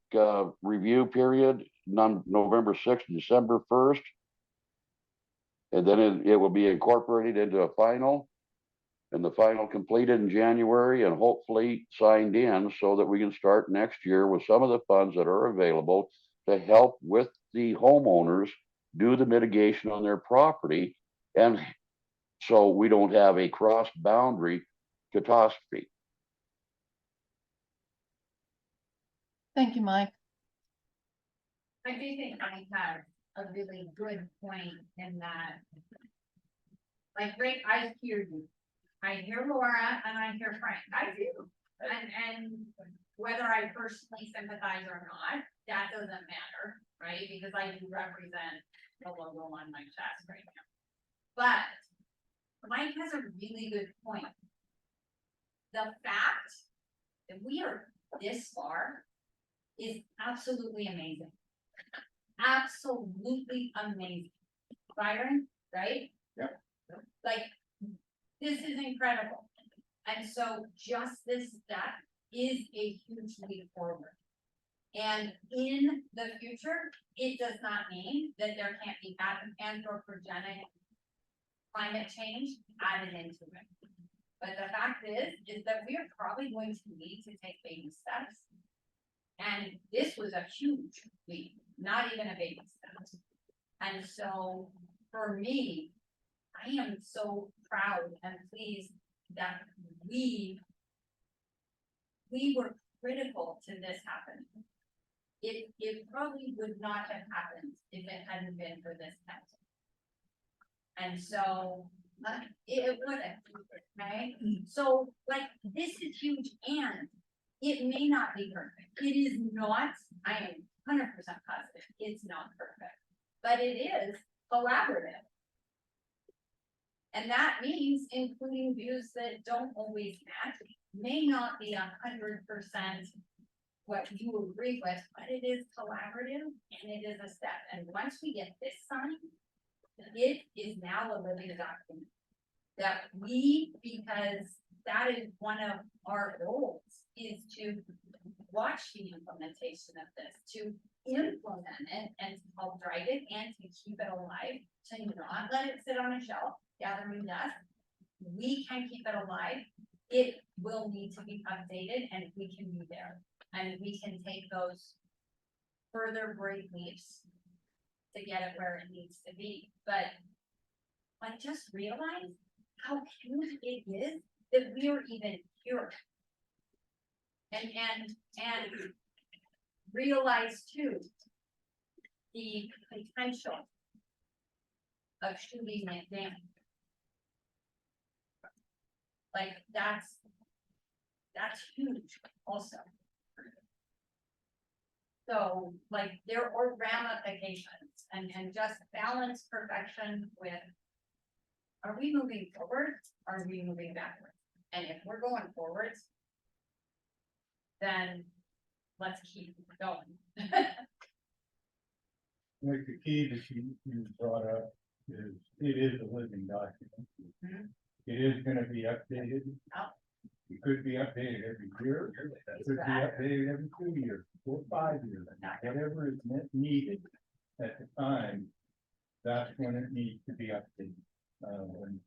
S6: review period, November 6th, December 1st. And then it will be incorporated into a final. And the final completed in January and hopefully signed in so that we can start next year with some of the funds that are available to help with the homeowners do the mitigation on their property. And so we don't have a cross boundary catastrophe.
S3: Thank you, Mike.
S4: I do think Mike has a really good point in that. Like, Rick, I hear you. I hear Laura and I hear Frank. I do. And whether I personally sympathize or not, that doesn't matter, right? Because I do represent the logo on my chest right now. But Mike has a really good point. The fact that we are this far is absolutely amazing. Absolutely amazing. Byron, right?
S10: Yep.
S4: Like, this is incredible. And so just this step is a huge leap forward. And in the future, it does not mean that there can't be anthropogenic climate change added into it. But the fact is that we are probably going to need to take baby steps. And this was a huge leap, not even a baby step. And so for me, I am so proud and pleased that we were critical to this happening. It probably would not have happened if it hadn't been for this council. And so it would have, right? So like, this is huge, and it may not be perfect. It is not, I am 100% positive, it's not perfect, but it is collaborative. And that means including views that don't always match, may not be 100% what you agree with, but it is collaborative and it is a step. And once we get this signed, it is now a living document. That we, because that is one of our goals, is to watch the implementation of this, to implement it and to help drive it and to keep it alive, to not let it sit on a shelf, gathering dust. We can keep it alive. It will need to be updated and we can be there and we can take those further great leaps to get it where it needs to be. But I just realized how huge it is that we are even here. And realize too, the potential of shooting it down. Like, that's huge also. So, like, there are ramifications and just balance perfection with, are we moving forward? Are we moving backwards? And if we're going forwards, then let's keep going.
S7: Like the key that you brought up is, it is a living document.
S4: Mhm.
S7: It is gonna be updated.
S4: Oh.
S7: It could be updated every year, it could be updated every 2 years, or 5 years, whatever is needed at the time. That's when it needs to be updated, when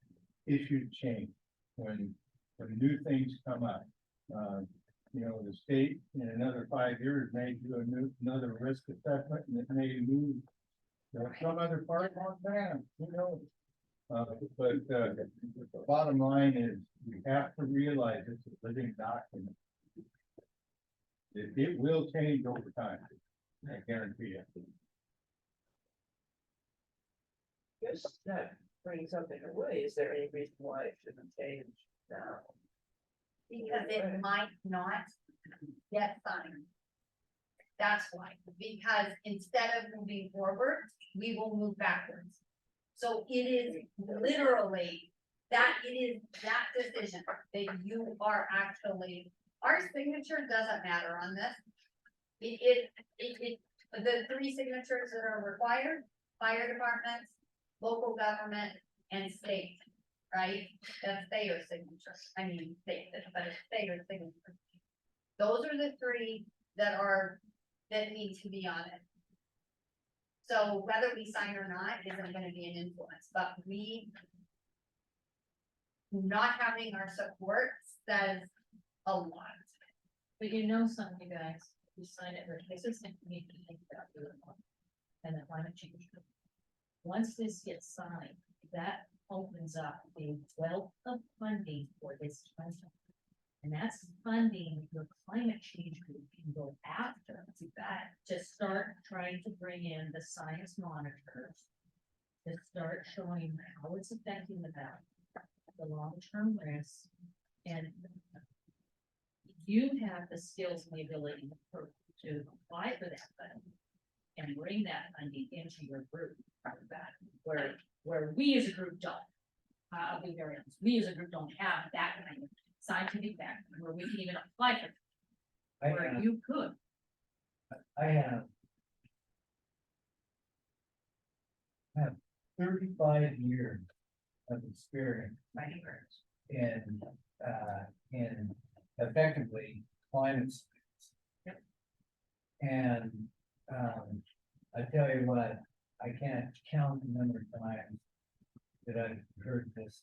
S7: issues change, when new things come up. You know, the state in another 5 years may do another risk assessment and it may move to some other part of Montana, who knows? But the bottom line is, we have to realize it's a living document. It will change over time, I guarantee it.
S8: Yes, that brings up in a way, is there any reason why it shouldn't change now?
S4: Because it might not get signed. That's why, because instead of moving forward, we will move backwards. So it is literally that decision that you are actually, our signature doesn't matter on this. The 3 signatures that are required, fire departments, local government, and state, right? That's their signature, I mean, state, but it's their signature. Those are the 3 that need to be on it. So whether we sign or not isn't gonna be an influence, but we not having our support says a lot.
S1: But you know something, guys, you sign it, this is something we need to think about doing more. And the climate change. Once this gets signed, that opens up a wealth of funding for this country. And that's funding your climate change group can go after that, to start trying to bring in the science monitors. To start showing how it's affecting the valley, the long-term risks, and you have the skills and the ability to apply for that funding. And bring that funding into your group, where we as a group don't. I'll be very honest, we as a group don't have that kind of scientific background where we can even apply for it, where you could.
S9: I have 35 years of experience in effectively climate science. And, I tell you what, I can't count the number of times that I've heard this.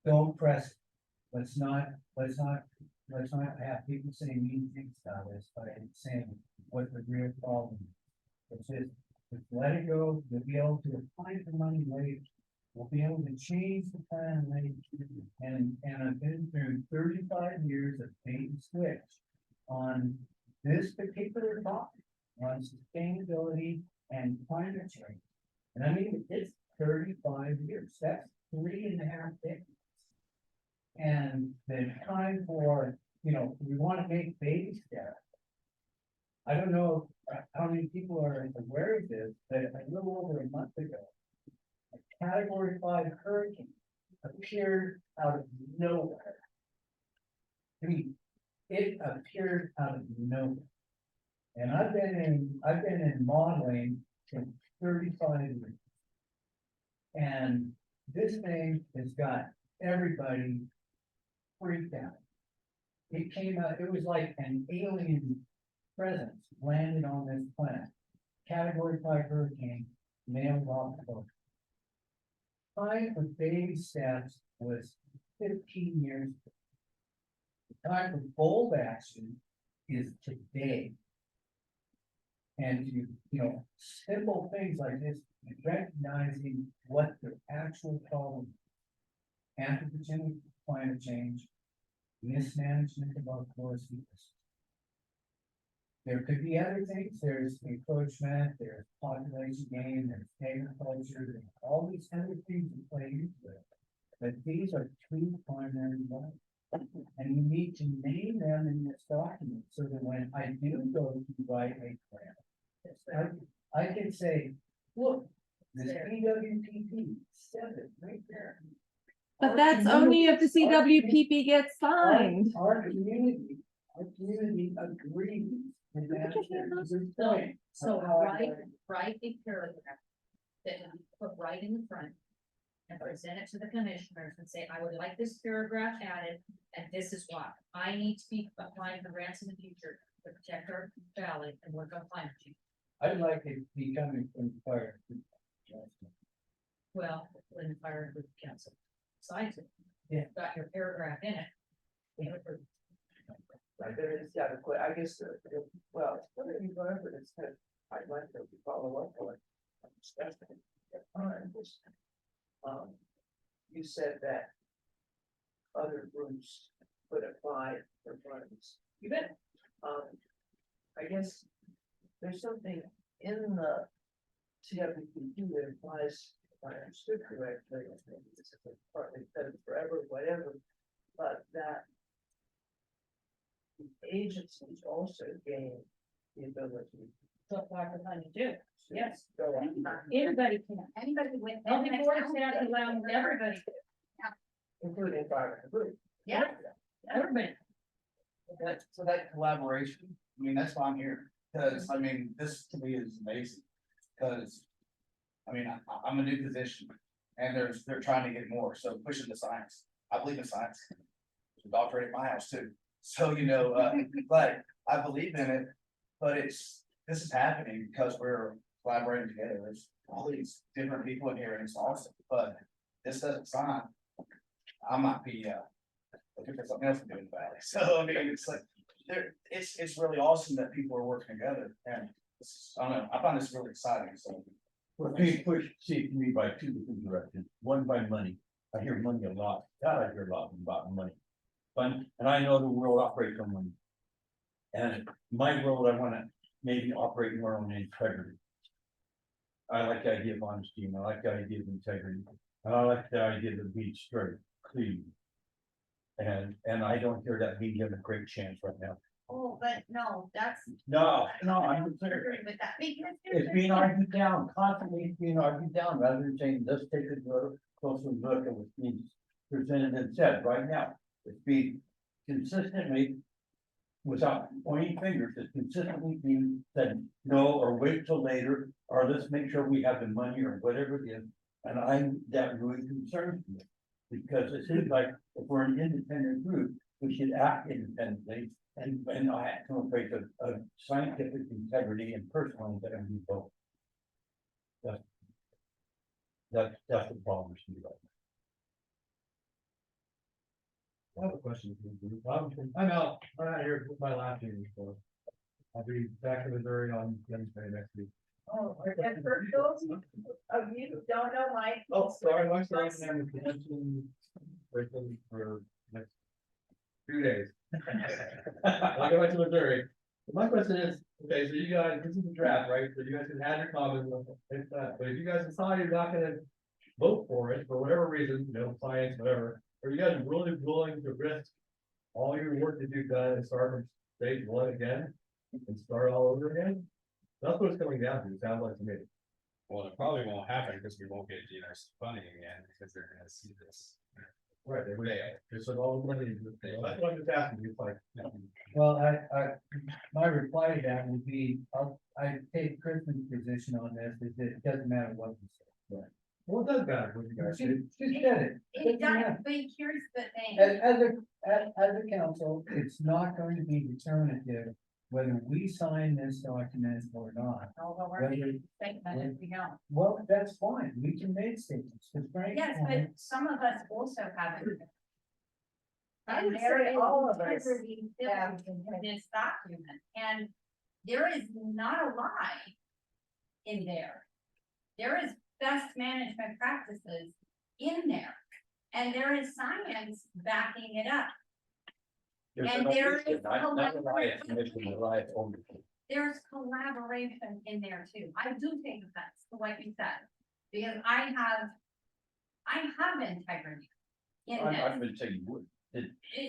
S9: Don't press, it. Let's not have people saying mean things about this, but I'm saying what the real problem is. It's just let it go, you'll be able to apply for money later. We'll be able to change the plan later. And I've been through 35 years of bait and switch on this particular topic, on sustainability and climate change. And I mean, it's 35 years, that's 3.5 decades. And the time for, we want to make baby steps. I don't know how many people are aware of this, but a little over a month ago, a Category 5 hurricane appeared out of nowhere. I mean, it appeared out of nowhere. And I've been in modeling for 35 years. And this thing has got everybody freaked out. It came out, it was like an alien presence landed on this planet. Category 5 hurricane nailed off the boat. Time for baby steps was 15 years. The time for bold action is today. And simple things like this, recognizing what the actual problem. Anthropogenic climate change, mismanagement of our forests. There could be other things, there's encroachment, there's population gain, there's agriculture, there's all these other things that play into it. But these are two primary ones. And you need to name them in this document, so that when I do go to write a plan, I can say, look, this EWPP said it right there.
S3: But that's only if the CWPP gets signed.
S9: Our community agrees. And that's the point.
S4: So
S9: of how I
S4: write,
S9: write.
S4: write a paragraph that you put right in the front. And present it to the commissioners and say, I would like this paragraph added, and this is why. I need to be applying for grants in the future to protect our valley and work on climate change.
S9: I'd like it to be coming from the fire.
S4: Well, when the fire group council decides it.
S9: Yeah.
S4: Got your paragraph in it.
S8: Like, there is, yeah, I guess, well, whatever it's, I'd like to follow up on. You said that other groups could apply for funds.
S4: You bet.
S8: I guess there's something in the CWPP that implies, if I understood correctly, I think this is partly said forever, whatever, but that the agencies also gain the ability
S4: So apply for funding too.
S8: to
S4: Yes.
S8: go on.
S4: Anybody can. Anybody with. Healthy Forest Act allowing everybody.
S8: Including fire and group.
S4: Yeah. Everybody.
S2: So that collaboration, I mean, that's why I'm here, because, I mean, this to me is amazing. Because, I mean, I'm a new position, and they're trying to get more, so pushing the science. I believe in science. There's a doctorate at my house too, so, but I believe in it, but this is happening because we're collaborating together. There's all these different people in here, and it's awesome, but this doesn't sign. I might be, looking for something else to do in the valley, so, I mean, it's like, it's really awesome that people are working together, and I don't know, I find this really exciting, so.
S7: Well, being pushed, see, to me by two different directions, one by money, I hear money a lot, God, I hear a lot about money. But, and I know the world operates on money. And my world, I wanna maybe operate more on integrity. I like the idea of honesty, and I like the idea of integrity, and I like the idea of being straight, clean. And I don't hear that being given a great chance right now.
S4: Oh, but no, that's.
S7: No, I'm
S4: I
S7: serious.
S4: agree with that, because.
S7: It's being argued down, constantly it's being argued down, rather than saying, let's take a closer look at what's being presented and said right now. It's being consistently, without pointing fingers, it's consistently being said, no, or wait till later, or let's make sure we have the money or whatever it is. And that really concerns me, because it seems like if we're an independent group, we should act independently. And I have to embrace a scientific integrity and personal integrity both. That's the problem with me right now.
S11: I have a question. I'm out here with my last meeting, so I'll be back in Missouri on Wednesday next week.
S1: Oh, and for those of you who don't know, Mike.
S11: Oh, sorry, I'm starting in convention breaking for next 2 days. I'll go back to Missouri. My question is, okay, so you guys, this is the draft, right? So you guys can add your comments, but if you guys decide you're not gonna vote for it, for whatever reason, science, whatever, are you guys really willing to risk all your work that you've done and start from stage one again and start all over again? That's what it's coming down to, it sounds like to me.
S5: Well, it probably won't happen because we won't get GNRC funding again because they're gonna see this.
S11: Right, they would,
S5: Fail.
S11: it's an all money, that's what it's happening, it's like,
S9: Well, my reply to that would be, I take Kristen's position on this, is that it doesn't matter what you say.
S11: well, it does matter what you guys
S9: She,
S11: do.
S9: she said it.
S4: It does, but here's the thing.
S9: As a council, it's not going to be determinative whether we sign this document or not.
S4: Although we're
S9: Whether-
S4: making a statement if we don't.
S9: Well, that's fine, we can make statements, because Frank.
S4: Yes, but some of us also haven't.
S1: I
S4: And
S1: would
S4: there
S1: say
S4: is
S1: all of us
S4: integrity
S1: have.
S4: built in this document, and there is not a lie in there. There is best management practices in there, and there is science backing it up. And there is There's collaboration in there too. I do think that's what you said, because I have integrity in
S7: I'm
S4: this,
S7: gonna say you would.
S4: and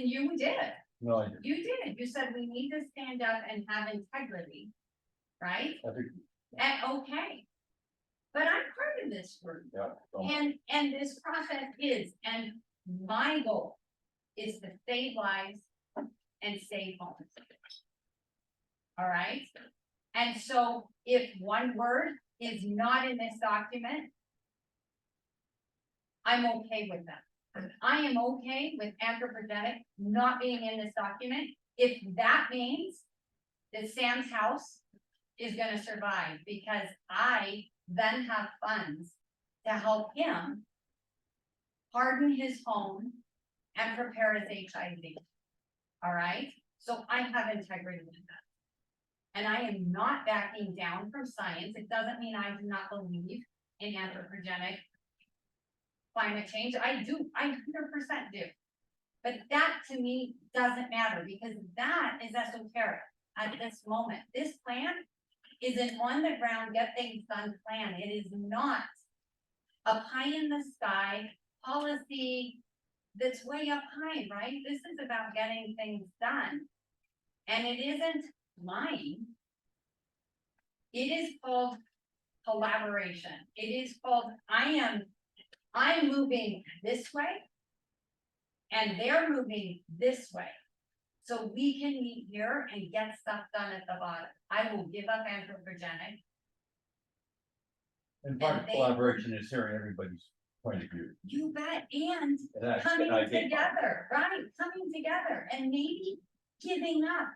S4: you did.
S7: No, I didn't.
S4: You did, you said we need to stand up and have integrity, right?
S7: I think,
S4: And okay. But I'm part of this group,
S7: yeah.
S4: and this process is, and my goal is to save lives and save homes. All right, and so if one word is not in this document, I'm okay with that. I am okay with anthropogenic not being in this document, if that means that Sam's house is gonna survive, because I then have funds to help him harden his home and prepare his HIV. All right, so I have integrity in that. And I am not backing down from science. It doesn't mean I do not believe in anthropogenic climate change. I do, I 100% do. But that to me doesn't matter, because that is esoteric at this moment. This plan is an on the ground, get things done plan. It is not a pie in the sky policy that's way up high, right? This is about getting things done. And it isn't mine. It is called collaboration. It is called, I'm moving this way. And they're moving this way. So we can meet here and get stuff done at the bottom. I will give up anthropogenic.
S7: And part of
S4: And they-
S7: collaboration is hearing everybody's point of view.
S4: You bet, and
S7: And that's-
S4: coming
S7: and I think-
S4: together, right, coming together and maybe giving up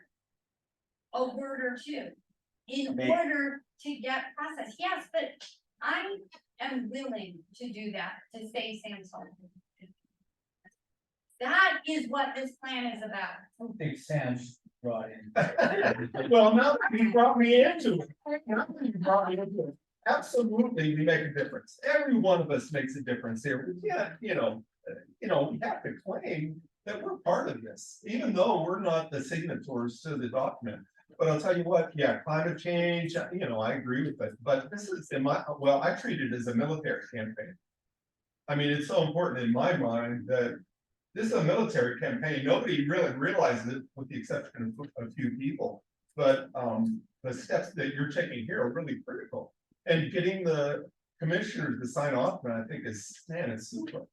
S4: a word or two in
S7: Maybe.
S4: order to get process. Yes, but I am willing to do that to save Sam's home. That is what this plan is about.
S9: I don't think Sam's brought in.
S10: Well, now that you brought me into it, now that you brought me into it, absolutely, we make a difference. Every one of us makes a difference here. We can't, we have to claim that we're part of this, even though we're not the signatories to the document. But I'll tell you what, yeah, climate change, I agree with it, but this is I treat it as a military campaign. I mean, it's so important in my mind that this is a military campaign. Nobody really realizes it, with the exception of a few people. But the steps that you're taking here are really critical. And getting the commissioners to sign off, and I think it's super.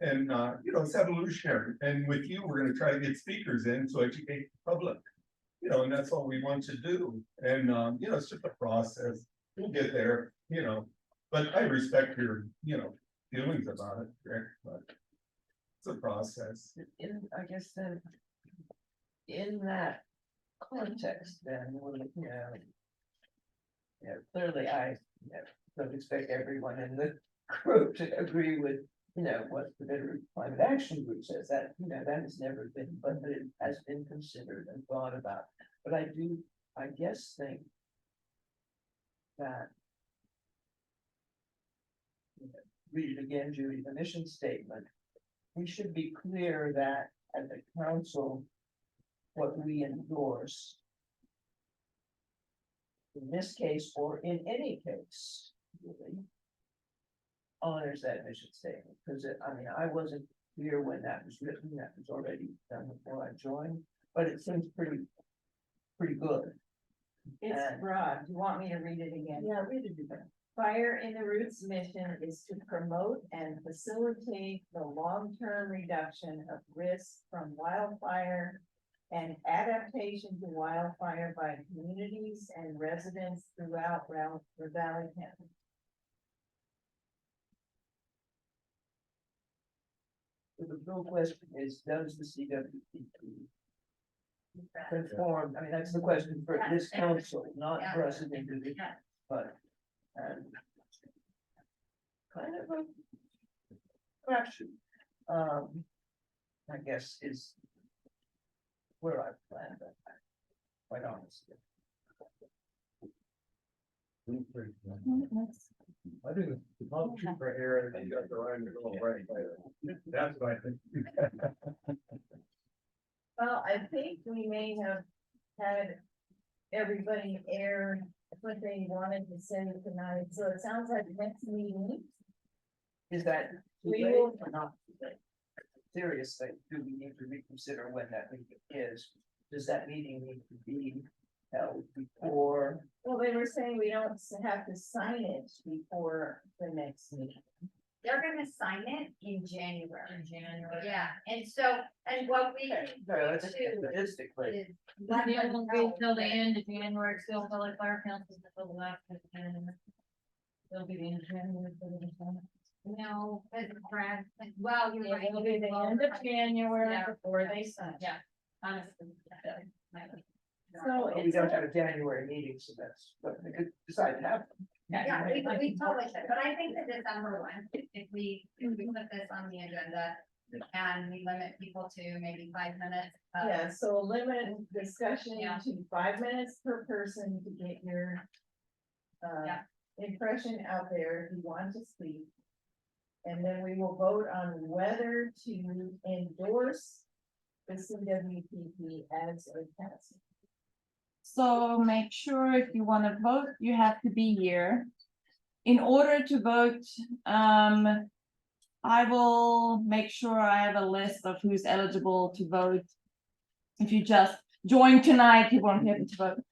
S10: And it's evolutionary. And with you, we're gonna try to get speakers in to educate the public. And that's what we want to do. And it's just a process. We'll get there, but I respect your, feelings about it, Rick, but it's a process.
S8: I guess then, in that context, then, clearly don't expect everyone in the group to agree with, what the Veteran Climate Action Group says, that, that has never been, but it has been considered and thought about. But I guess think that read it again, Judy, the mission statement. We should be clear that as a council, what we endorse in this case, or in any case, really, honors that mission statement, because I wasn't here when that was written, that was already done before I joined, but it seems pretty good.
S1: It's broad. You want me to read it again?
S8: Yeah, read it again.
S1: Fire in the Roots mission is to promote and facilitate the long-term reduction of risk from wildfire and adaptation to wildfire by communities and residents throughout the Valley County.
S8: The real question is, does the CWPP conform, I mean, that's the question for this council, not for us as individuals, but. Kind of a question, I guess is where I planned it, quite honestly.
S11: I think the top trooper here, and you got the right, that's what I think.
S1: Well, I think we may have had everybody air what they wanted to say tonight, so it sounds like next meeting.
S8: Is that too
S1: We
S8: late
S1: will-
S8: or not too late? Seriously, do we need to reconsider when that meeting is? Does that meeting need to be held before?
S1: Well, they were saying we don't have to sign it before the next meeting.
S4: They're gonna sign it in January. Yeah, and so, and what we can
S8: Let's
S4: do
S8: statistically,
S4: is. let them know
S3: Till the
S4: that-
S3: end of January, still public fire council until the last of January. It'll be the end of January.
S4: No, as Brad, well, you're right.
S1: It'll be the end of January
S4: Yeah.
S1: before they sign.
S4: Yeah. Honestly.
S1: So
S8: we
S1: it's,
S8: don't have a January meeting, so that's, but we could decide to have.
S4: Yeah, we totally should, but I think the December one, if we put this on the agenda. And we limit people to maybe 5 minutes.
S1: yeah, so limit discussion
S4: Yeah.
S1: to 5 minutes per person to get your
S4: Yeah.
S1: impression out there if you want to speak. And then we will vote on whether to endorse the CWPP as a council.
S3: So make sure if you want to vote, you have to be here. In order to vote, I will make sure I have a list of who's eligible to vote. If you just join tonight, you won't be able to vote.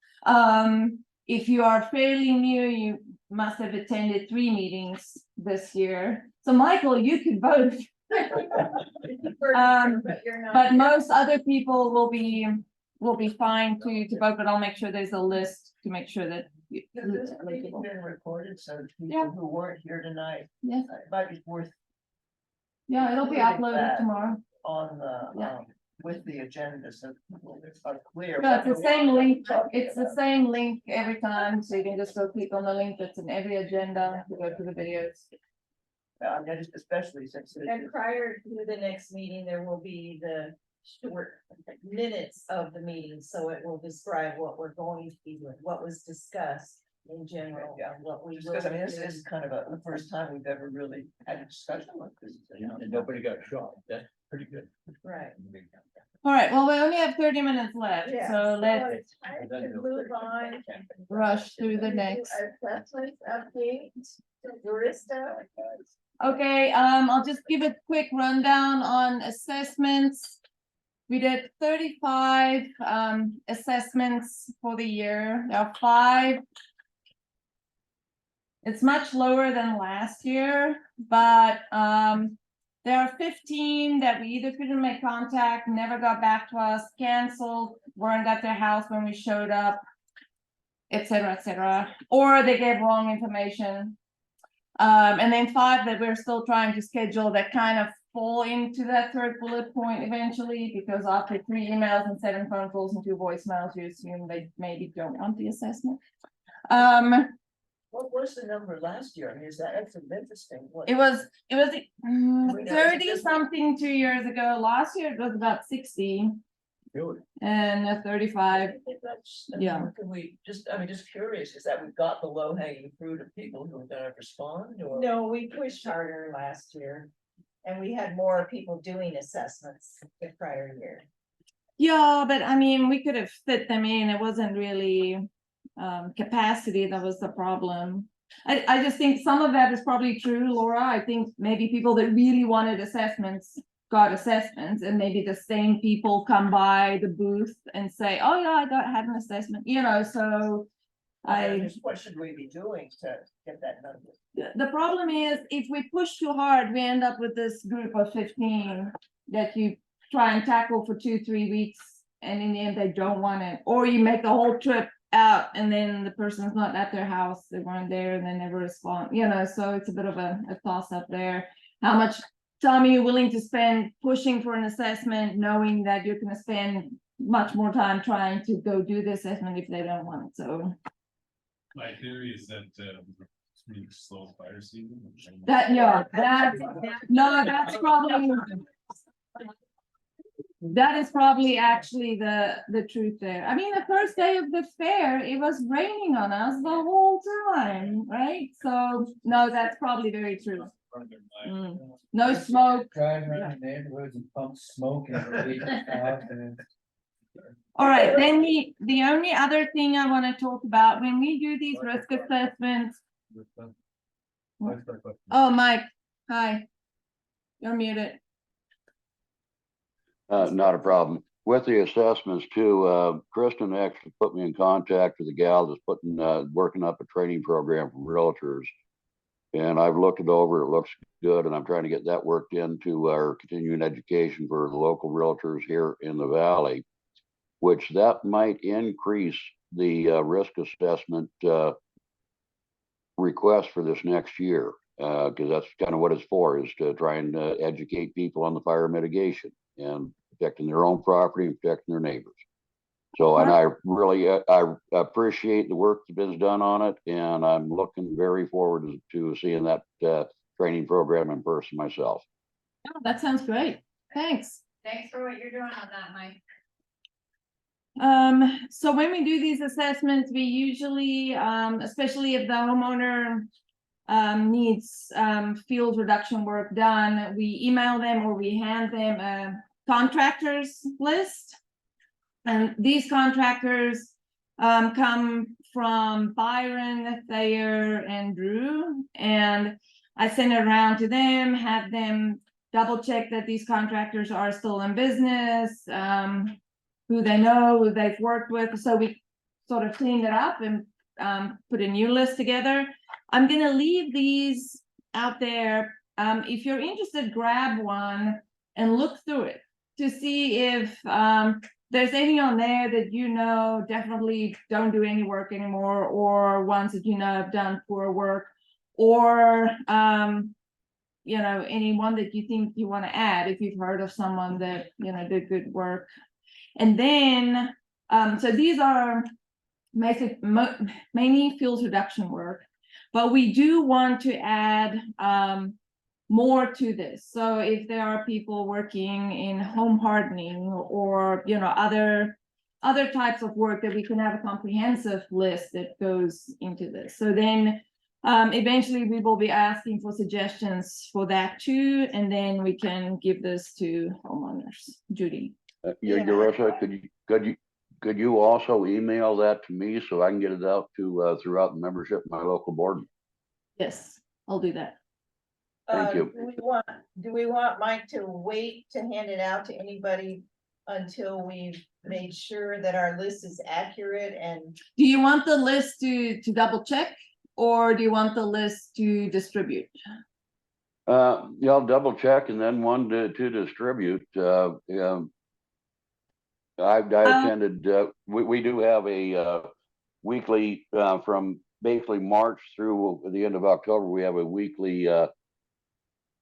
S3: If you are fairly new, you must have attended 3 meetings this year. So Michael, you could vote,
S1: But you're not.
S3: but most other people will be fine to vote, but I'll make sure there's a list to make sure that.
S8: This meeting's been recorded, so
S3: Yeah.
S8: people who weren't here tonight,
S3: Yes,
S8: it might be worth
S3: yeah, it'll be
S8: Including
S3: uploaded
S8: that.
S3: tomorrow.
S8: on the,
S3: Yeah.
S8: with the agenda, so people are clear.
S3: Yeah, it's
S8: what
S3: the
S8: we're
S3: same link,
S8: talking
S3: it's the
S8: about.
S3: same link every time, so you can just go click on the link that's in every agenda to go to the videos.
S8: I mean, just especially since it
S1: And
S8: is,
S1: prior to the next meeting, there will be the short minutes of the meeting, so it will describe what we're going to be doing, what was discussed in general,
S8: Yeah.
S1: and what we will.
S8: because I mean, this
S1: do.
S8: is kind of the first time we've ever really had a discussion like this. you know?
S7: And nobody got shot, that's pretty good.
S1: Right.
S3: All right, well, we only have 30 minutes left,
S1: Yeah,
S3: so let's
S1: it's time to move on.
S3: rush through the next.
S1: Assessment update, Jurista.
S3: Okay, I'll just give a quick rundown on assessments. We did 35 assessments for the year. There are 5. It's much lower than last year, but there are 15 that we either couldn't make contact, never got back to us, canceled, weren't at their house when we showed up, et cetera, or they gave wrong information. And then 5 that we're still trying to schedule that kind of fall into that 3rd bullet point eventually, because after 3 emails and 7 phone calls and 2 voicemails, you assume they maybe don't want the assessment.
S8: What was the number last year? I mean, that's interesting. What-
S3: It was
S8: We know it's
S3: 30
S8: different.
S3: something 2 years ago. Last year it was about 60
S7: Really?
S3: and 35.
S8: I think that's, I mean,
S3: Yeah.
S8: can we just, I mean, just curious, is that we've got the low hanging fruit of people who are gonna respond or?
S1: No, we pushed harder last year, and we had more people doing assessments the prior year.
S3: Yeah, but I mean, we could have fit them in. It wasn't really capacity that was the problem. I just think some of that is probably true, Laura. I think maybe people that really wanted assessments got assessments, and maybe the same people come by the booth and say, oh yeah, had an assessment, so
S8: What should we be doing to get that done?
S3: The problem is, if we push too hard, we end up with this group of 15 that you try and tackle for 2-3 weeks, and in the end, they don't want it, or you make the whole trip out, and then the person's not at their house, they weren't there, and they never respond, you know, so it's a bit of a toss up there. How much time are you willing to spend pushing for an assessment, knowing that you're gonna spend much more time trying to go do the assessment if they don't want it, so.
S5: My theory is that, slow fire season.
S3: That, yeah, no, that's probably. That is probably actually the truth there. I mean, the first day of the fair, it was raining on us the whole time, right? So, no, that's probably very true. No smoke.
S9: Drive around the neighborhoods and pump smoke and.
S3: All right, then the only other thing I want to talk about, when we do these risk assessments. Oh, Mike, hi. You're muted.
S6: Not a problem. With the assessments too, Kristen actually put me in contact with a gal that's working up a training program for realtors. And I've looked it over, it looks good, and I'm trying to get that worked into our continuing education for the local realtors here in the valley, which that might increase the risk assessment request for this next year, because that's kind of what it's for, is to try and educate people on the fire mitigation and protecting their own property and protecting their neighbors. So, and I really, I appreciate the work that's been done on it, and I'm looking very forward to seeing that training program in person myself.
S3: Oh, that sounds great. Thanks.
S4: Thanks for what you're doing on that, Mike.
S3: So when we do these assessments, we usually, especially if the homeowner needs field reduction work done, we email them or we hand them a contractors list. And these contractors come from Byron, Thayer, and Drew, and I send it around to them, have them double check that these contractors are still in business, who they know, who they've worked with, so we sort of cleaned it up and put a new list together. I'm gonna leave these out there. If you're interested, grab one and look through it to see if there's any on there that you know definitely don't do any work anymore, or ones that you know have done poor work, or you know, anyone that you think you want to add if you've heard of someone that, you know, did good work. And then so these are mainly field reduction work, but we do want to add more to this. So if there are people working in home hardening or, you know, other types of work, that we can have a comprehensive list that goes into this. So then eventually we will be asking for suggestions for that too, and then we can give this to homeowners. Judy.
S6: Yarosha, could you also email that to me so I can get it out to throughout the membership of my local board?
S3: Yes, I'll do that.
S6: Thank you.
S8: Do we want Mike to wait to hand it out to anybody until we've made sure that our list is accurate? And
S3: Do you want the list to double check, or do you want the list to distribute?
S6: Yeah, I'll double check and then one to distribute. I attended, we do have a weekly, from basically March through the end of October, we have a weekly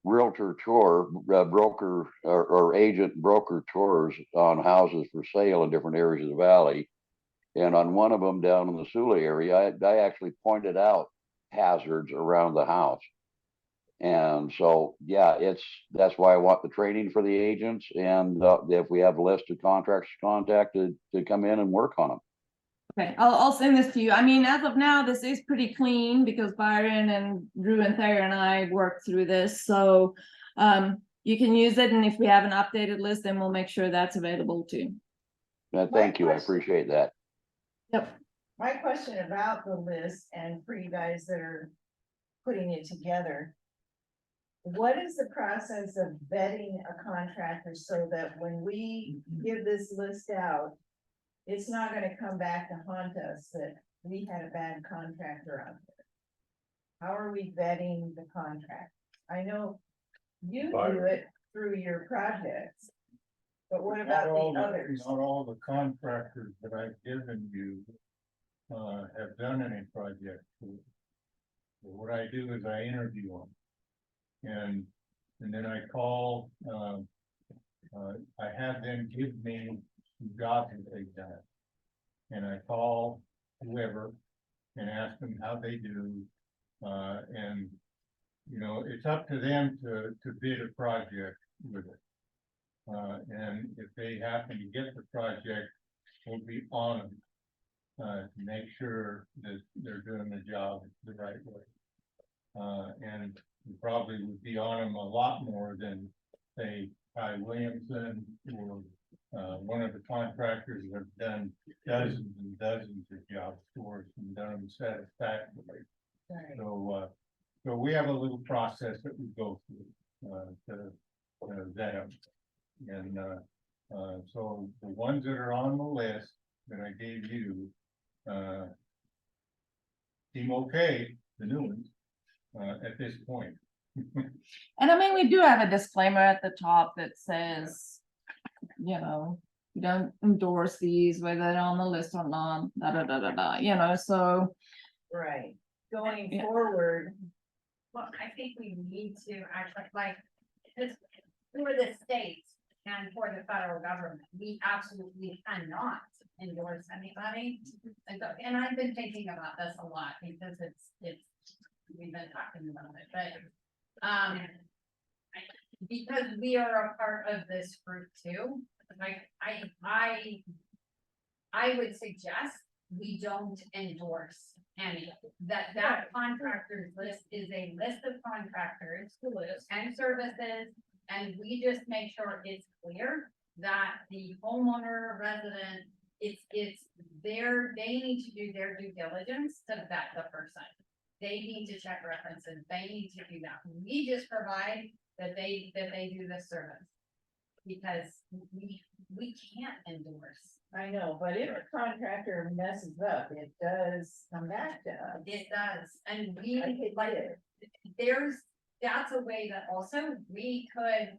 S6: realtor tour, broker or agent broker tours on houses for sale in different areas of the valley. And on one of them down in the Sula area, I actually pointed out hazards around the house. And so, yeah, that's why I want the training for the agents, and if we have a list of contractors contacted to come in and work on them.
S3: Okay, I'll send this to you. I mean, as of now, this is pretty clean because Byron and Drew and Thayer and I worked through this. So you can use it, and if we have an updated list, then we'll make sure that's available too.
S6: Thank you, I appreciate that.
S3: Yep.
S8: my question about the list, and for you guys that are putting it together, what is the process of vetting a contractor so that when we give this list out, it's not gonna come back to haunt us that we had a bad contractor out there. How are we vetting the contract? I know you do it through your projects. But what about the others?
S7: Not all the contractors that I've given you, have done any project. So what I do is I interview them. And then I call, I have them give me some jobs that they've done. And I call whoever and ask them how they do. And, you know, it's up to them to bid a project with it. And if they happen to get the project, we'll be on them. To make sure that they're doing the job the right way. And we probably would be on them a lot more than, say, Ty Williamson or one of the contractors that have done dozens and dozens of jobs for us and done them satisfactorily.
S8: Right.
S7: So we have a little process that we go through to vet them. And so the ones that are on the list that I gave you seem okay, the new ones, at this point.
S3: And I mean, we do have a disclaimer at the top that says, you know, we don't endorse these, whether they're on the list or not, you know, so.
S8: Right, going
S3: Yeah.
S8: forward,
S4: Well, I think we need to actually, like, this, for the states and for the federal government, we absolutely cannot endorse anybody. And I've been thinking about this a lot because we've been talking about it, but, because we are a part of this group too, like, I would suggest we don't endorse any, that contractors list is a list of contractors and services. And we just make sure it's clear that the homeowner resident, it's they need to do their due diligence to vet the person. They need to check references, they need to do that. We just provide that they do the service. Because we can't endorse.
S8: I know, but if a contractor messes up, it does come back to us.
S4: It does, and
S8: I
S4: we,
S8: hate
S4: like,
S8: it.
S4: that's a way that also we could,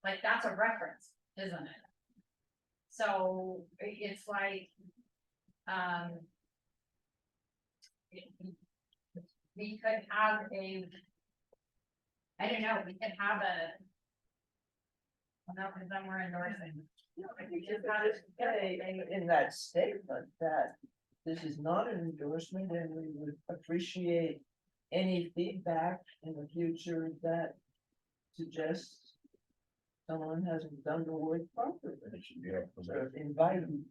S4: like, that's a reference, isn't it? So it's like, we could have I don't know, we could have no, because then we're endorsing.
S8: You just gotta say in that statement that this is not an endorsement and we would appreciate any feedback in the future that suggests someone hasn't done the work properly. So invite them.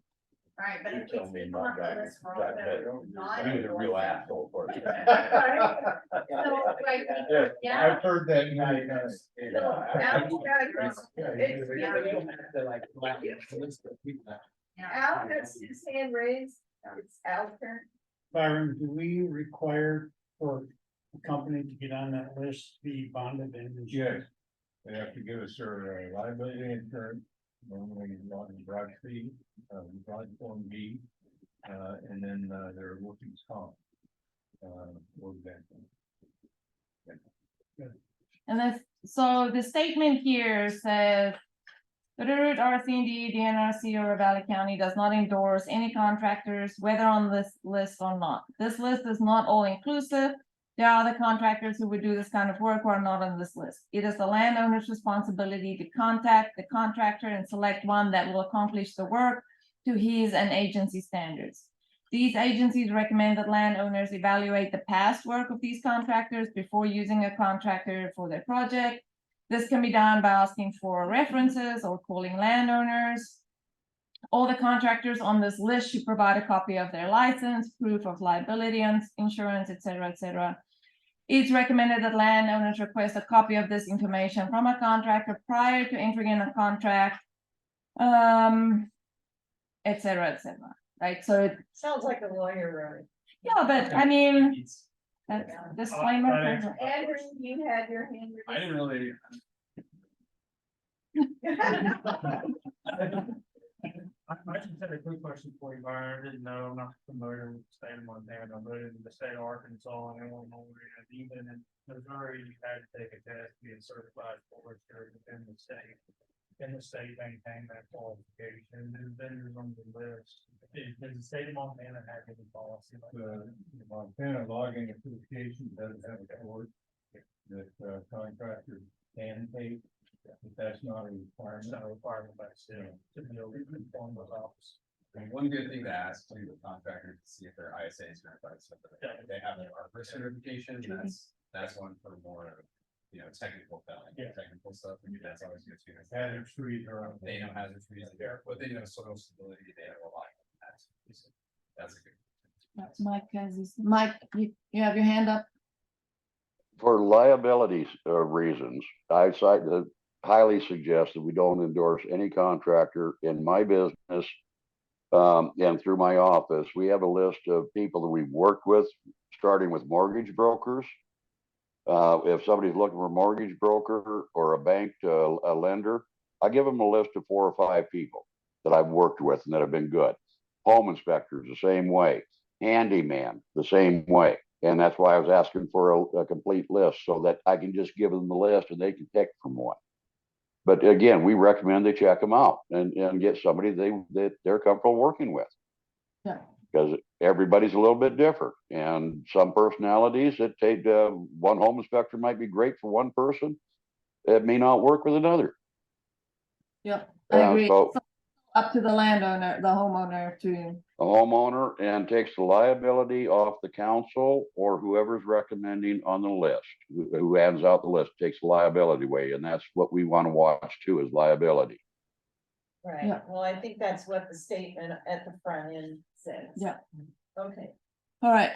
S4: Right, but if
S11: tell
S4: it's
S11: me
S4: people
S11: my
S4: on the
S11: guy
S4: list for all
S11: got
S4: the
S11: that.
S4: non-
S11: He was a real asshole for it.
S4: So, like,
S7: Yeah,
S4: yeah.
S7: I've heard that many times.
S8: Al has his hand raised. It's Al's turn.
S9: Byron, do we require for a company to get on that list, be bonded and insured?
S7: Yes, they have to give us their liability insurance, normally on broad fee, broad form B, and then their workings comp. For example.
S3: And this, so the statement here says. The Root RC&D, DNRC, or Valley County does not endorse any contractors, whether on this list or not. This list is not all inclusive. There are other contractors who would do this kind of work who are not on this list. It is the landowner's responsibility to contact the contractor and select one that will accomplish the work to his and agency standards. These agencies recommend that landowners evaluate the past work of these contractors before using a contractor for their project. This can be done by asking for references or calling landowners. All the contractors on this list should provide a copy of their license, proof of liability and insurance, etc., etc. It's recommended that landowners request a copy of this information from a contractor prior to entering in a contract, etc., etc. Right, so it,
S8: Sounds like a lawyer,
S3: yeah, but I mean, that's disclaimer.
S8: right? Andrew, you had your hand
S10: I didn't really,
S8: raised.
S10: I should say
S11: a quick question for you, Byron. I didn't know, I'm not familiar with the state of Montana, but in the state of Arkansas and Illinois, and even in Missouri, you had to take a test to be a certified forester within the state. And the state maintain that qualification, and vendors on the list. Does the state of Montana have any policy like that?
S7: The Montana logging certification doesn't have a board that contractors can take, but that's not a
S11: It's
S7: requirement.
S11: not a requirement by the state to be able to conform with office.
S5: And one good thing to ask to the contractor to see if their ISA is certified, so that they have their ARPA certification, that's one for more, you know, technical felling,
S11: Yeah.
S5: technical stuff, and that's always good too.
S7: Hazard trees are on.
S5: They know hazard trees there, but they know soil stability, they know a lot of that. So that's a good.
S3: That's Mike Kenzie's. Mike, you have your hand up?
S6: For liabilities reasons, I highly suggest that we don't endorse any contractor in my business. And through my office, we have a list of people that we've worked with, starting with mortgage brokers. If somebody's looking for a mortgage broker or a bank, a lender, I give them a list of 4 or 5 people that I've worked with and that have been good. Home inspectors, the same way. Handyman, the same way. And that's why I was asking for a complete list, so that I can just give them the list and they can pick from one. But again, we recommend they check them out and get somebody that they're comfortable working with.
S3: Yeah.
S6: Because everybody's a little bit different, and some personalities that take one home inspector might be great for one person. It may not work with another.
S3: Yep, I agree.
S6: So
S3: Up to the landowner, the homeowner to,
S6: a homeowner and takes the liability off the council or whoever's recommending on the list, who hands out the list, takes the liability away. And that's what we want to watch too, is liability.
S1: Right,
S3: Yeah.
S1: well, I think that's what the statement at the front end says.
S3: Yeah.
S1: Okay,
S3: all right,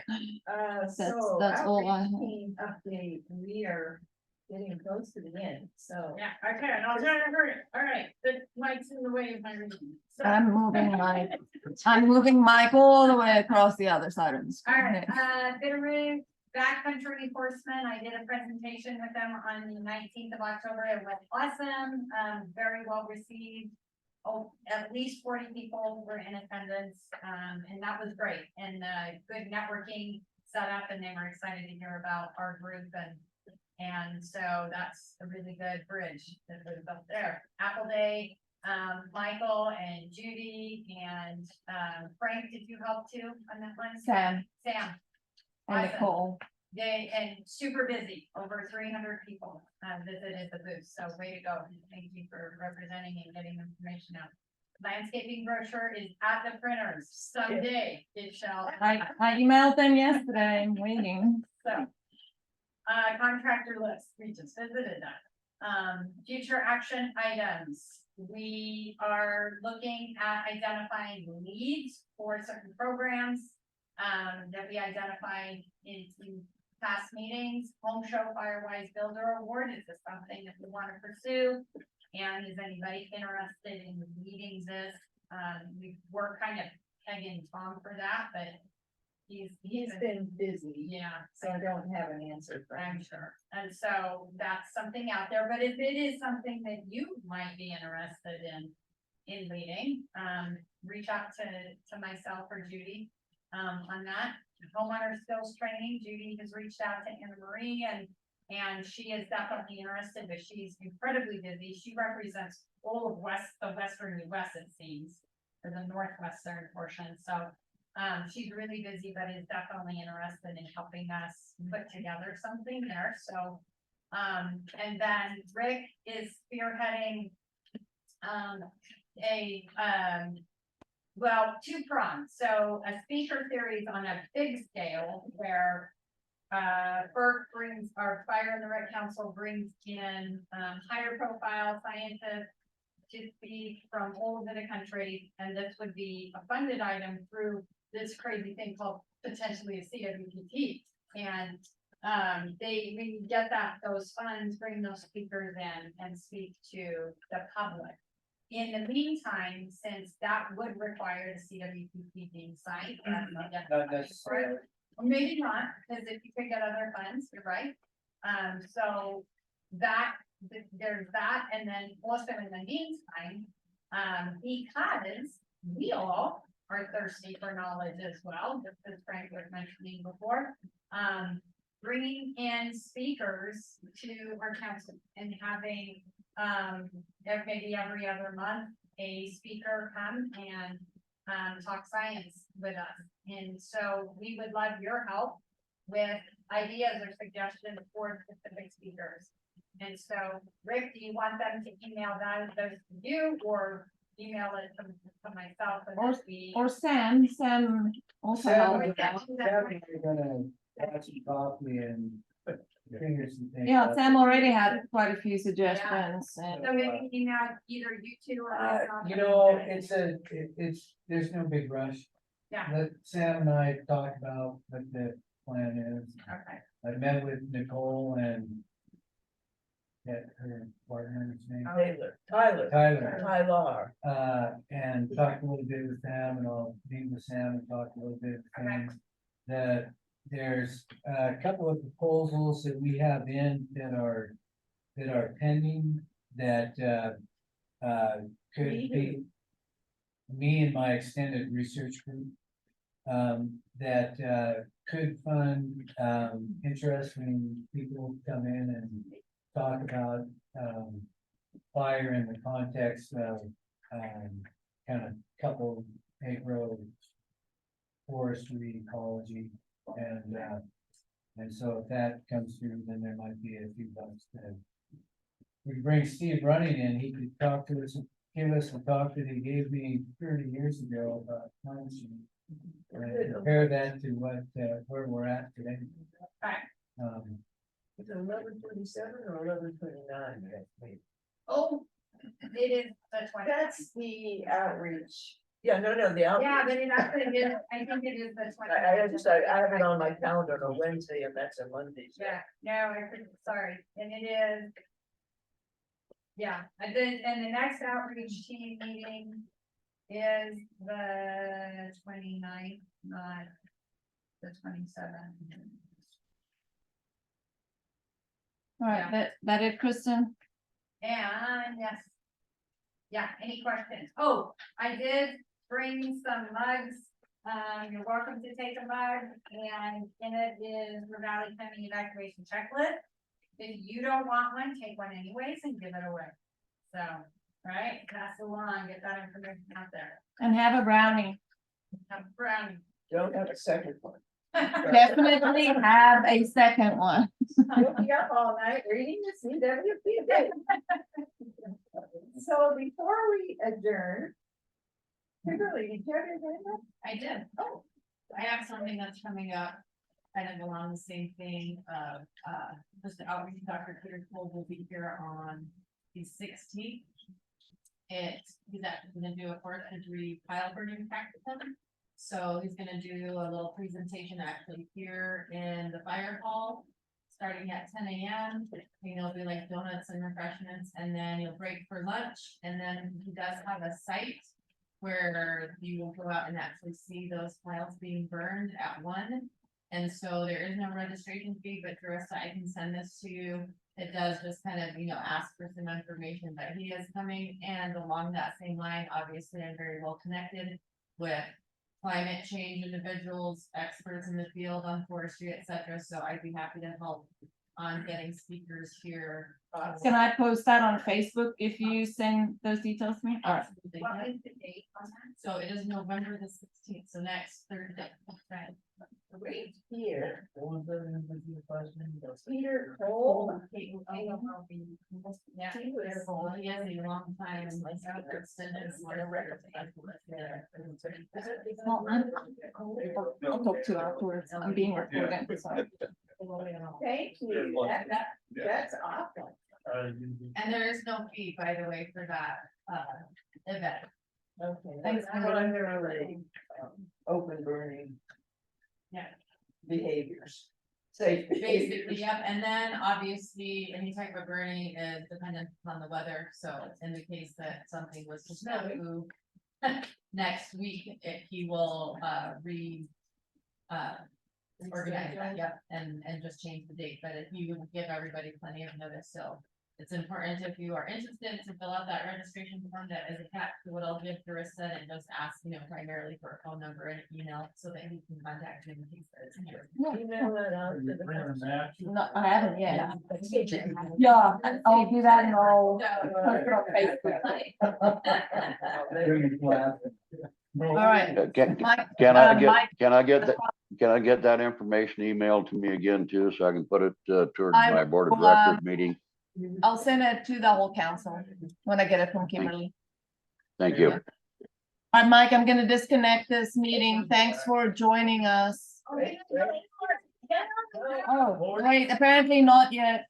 S1: so.
S3: that's all I have.
S1: outreach team update, we are getting close to the end, so.
S4: Yeah, okay, and I'll try to hurry. All right, the mic's in the way of my reading. So-
S3: I'm moving Mike all the way across the other side of the
S4: All
S3: screen.
S4: right, Bitterroot Backcountry Enforcement, I did a presentation with them on the 19th of October, it was awesome, very well received. Oh, at least 40 people were in attendance, and that was great, and, good networking set up, and they were excited to hear about our group, and so that's a really good bridge that was up there. Apple Day, Michael and Judy and, Frank, did you help too on that one?
S3: Sam
S4: Sam.
S3: and
S4: Awesome.
S3: Nicole.
S4: And super busy, over 300 people visited the booth, so way to go. Thank you for representing and getting information out. Landscaping brochure is at the printers, someday it shall.
S3: I emailed them yesterday, I'm waiting.
S4: So. Contractor list, we just visited that. Future action items, we are looking at identifying leads for certain programs. That we identified in past meetings. Home Show Firewise Builder Award, is this something that we want to pursue? And is anybody interested in leading this? We're kind of pegging Tom for that, but he's
S1: Been busy,
S4: yeah,
S1: so I don't have an answer for him.
S4: I'm sure. And so that's something out there, but if it is something that you might be interested in leading, reach out to myself or Judy. On that homeowner skills training, Judy has reached out to Anna Marie and she is definitely interested, but she's incredibly busy. She represents all of the western US, it seems, or the northwestern portion. So she's really busy, but is definitely interested in helping us put together something there. So, and then Rick is spearheading well, 2 prongs. So a speaker series on a big scale where FERC brings, our Fire and the Rec Council brings in higher profile scientists to speak from all over the country, and this would be a funded item through this crazy thing called potentially a CWPT. And we get those funds, bring those speakers in and speak to the public. In the meantime, since that would require the CWPP being signed.
S8: Not necessarily.
S4: Or maybe not, because if you could get other funds, you're right. So there's that, and then also in the meantime, because we all are thirsty for knowledge as well, just as Frank was mentioning before. Bringing in speakers to our council and having, maybe every other month, a speaker come and, talk science with us. And so we would love your help with ideas or suggestions for specific speakers. And so, Rick, do you want them to email those to you or email it to myself?
S3: Or Sam also
S9: Sam,
S3: helps.
S9: You're gonna add some coffee and fingers and things.
S3: Yeah, Sam already had quite a few suggestions and.
S4: So maybe email either you two or myself.
S9: You know, it's, there's no big rush.
S4: Yeah.
S9: Let Sam and I talk about what the plan is.
S4: Okay,
S9: I met with Nicole and her partner's name,
S8: Tyler.
S9: Tyler. And talked a little bit with Sam, and I'll meet with Sam and talk a little bit with Sam. That there's a couple of proposals that we have in that are pending that could be me and my extended research group that could fund interesting people to come in and talk about fire in the context of kind of couple agro forestry ecology and so if that comes through, then there might be a few bucks there. We bring Steve Running in, he could talk to us, give us the talk that he gave me 30 years ago about climate change. And compare that to what where we're at today.
S4: Right.
S8: Is it 11:27 or 11:29?
S4: oh, it is the 20th.
S1: That's the outreach.
S8: Yeah, no, the out.
S4: Yeah, but it actually is, I think it is the 20th.
S8: I have it on my calendar on a Wednesday and that's a Monday. So.
S4: Yeah, no, sorry, and it is. Yeah, and the next outreach team meeting is the 29th, not the 27th.
S3: All right,
S4: Yeah.
S3: that it, Kristen?
S4: And yes. Yeah, any questions? Oh, I did bring some mugs. You're welcome to take a mug and in it is the Valley County evacuation checklist. If you don't want one, take one anyways and give it away. So, right, pass along, get that information out there.
S3: And have a brownie.
S4: Have a brownie.
S8: Don't have a second one.
S3: Definitely have a second one.
S1: You'll be up all night reading the CWP. So before we adjourn. Kimberly, did you have anything?
S12: I did. Oh, I have something that's coming up. Kind of along the same thing of, Mr. Outreach, Dr. Peter Cole will be here on the 16th. He's actually gonna do a forest injury pile burning practicum. So he's gonna do a little presentation actually here in the fire hall, starting at 10 a.m. You know, it'll be like donuts and refreshments, and then you'll break for lunch, and then he does have a site where you will go out and actually see those piles being burned at 1. And so there is no registration fee, but Carissa, I can send this to you. It does just kind of, ask for some information, but he is coming, and along that same line, obviously, I'm very well connected with climate change individuals, experts in the field on forestry, etc. So I'd be happy to help on getting speakers here.
S3: Can I post that on Facebook if you send those details to me? All right.
S12: Absolutely.
S4: What is the date on that?
S12: So it is November the 16th, so next Thursday. Right.
S8: Wait here.
S1: Peter Cole.
S12: Yeah, well, he has a long time and like extended.
S3: Well, I'll talk to you afterwards. I'm being recorded, so.
S1: Thank you. That's awesome.
S12: And there is no fee, by the way, for that event.
S8: Okay.
S12: Thanks,
S8: Primarily, open burning.
S12: Yeah.
S8: Behaviors. Safe behaviors.
S12: Basically, yep, and then obviously, any type of burning is dependent on the weather, so in the case that something was to snow. Next week, he will organize that, yep, and just change the date, but if you give everybody plenty of notice, so It's important if you are interested to fill out that registration form that is attached to what I'll give Carissa and just ask, primarily for a phone number and email so that he can contact you in case it's here.
S8: Email it out to the.
S3: No, I haven't yet. Yeah, I'll do that and I'll post it on Facebook. All right, Mike,
S6: Can I get,
S3: Mike,
S6: can I get that, can I get that information emailed to me again too, so I can put it towards
S3: I
S6: my board of
S3: will,
S6: directors meeting?
S3: I'll send it to the whole council when I get it from Kimberly.
S6: Thank you.
S3: All right, Mike, I'm gonna disconnect this meeting. Thanks for joining us. Oh, wait, apparently not yet.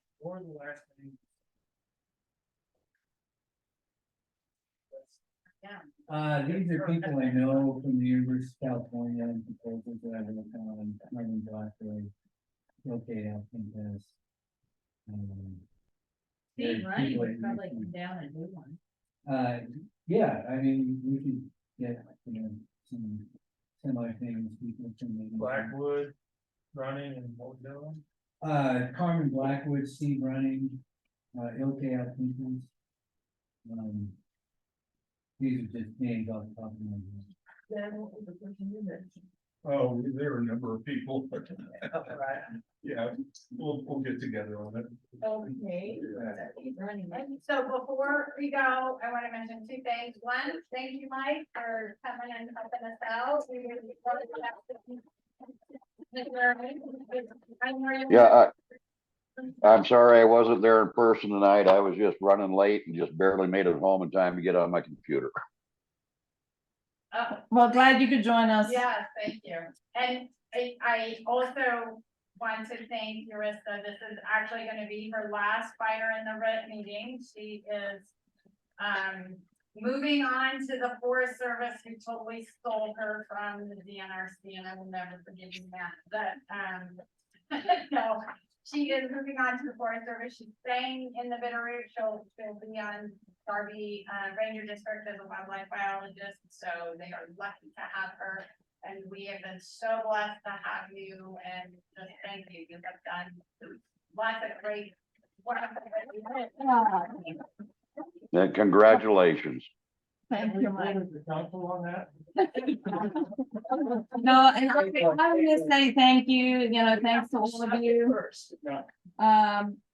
S9: These are people I know from the University of California and proposals that I've worked on, Carmen Blackwood. Okay, I think that's.
S12: Steve,
S9: there's
S12: right,
S9: people
S12: would
S9: I
S12: probably
S9: know
S12: come down and do one.
S9: yeah, I mean, we could get, some semi famous people from the.
S11: Blackwood running and what doing?
S9: Carmen Blackwood, Steve Running, Ilke Alpinkus. These are just names off the top of my head.
S8: Then what was the person you mentioned?
S10: Oh, there are a number of people. Yeah, we'll get together on it.
S4: Okay. And so before we go, I want to mention two things. One, thank you, Mike, for coming and helping us out. We really
S6: Yeah, I'm sorry I wasn't there in person tonight. I was just running late and just barely made it home in time to get on my computer.
S3: Well, glad you could join us.
S4: Yes, thank you. And I also want to thank Carissa. This is actually going to be her last Fire in the Red meeting. She is moving on to the Forest Service, who totally stole her from the DNRC, and I will never forgive you that. No, she is moving on to the Forest Service. She's staying in the Bitterroot. She'll be on Darby Ranger District as a wildlife biologist, so they are lucky to have her. And we have been so blessed to have you, and just thank you. You have done lots of great work.
S6: And congratulations.
S3: Thank you, Mike.
S11: The council on that?
S3: No, and I want to say thank you, thanks to all of you.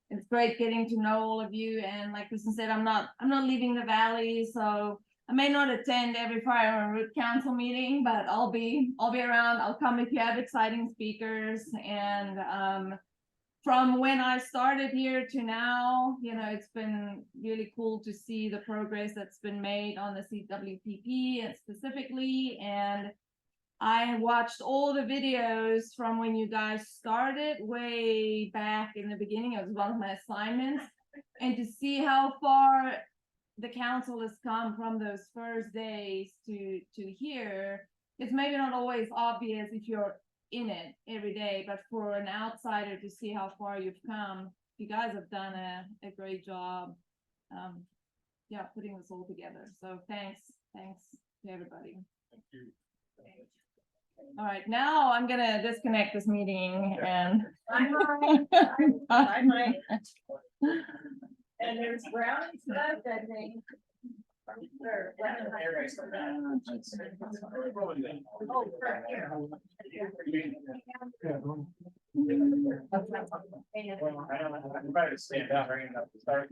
S3: It's great getting to know all of you, and like Kristen said, I'm not leaving the valley, so I may not attend every Fire and Root Council meeting, but I'll be around. I'll come if you have exciting speakers. And from when I started here to now, it's been really cool to see the progress that's been made on the CWPP and specifically. And I watched all the videos from when you guys started way back in the beginning. It was one of my assignments, and to see how far the council has come from those first days to here, it's maybe not always obvious if you're in it every day, but for an outsider to see how far you've come, you guys have done a great job. Putting this all together. So thanks to everybody.
S10: Thank you.
S3: All right, now I'm gonna disconnect this meeting and.
S4: I might. And there's brownies left, I think. Oh, right here.
S11: I'm trying to stand out right enough to start.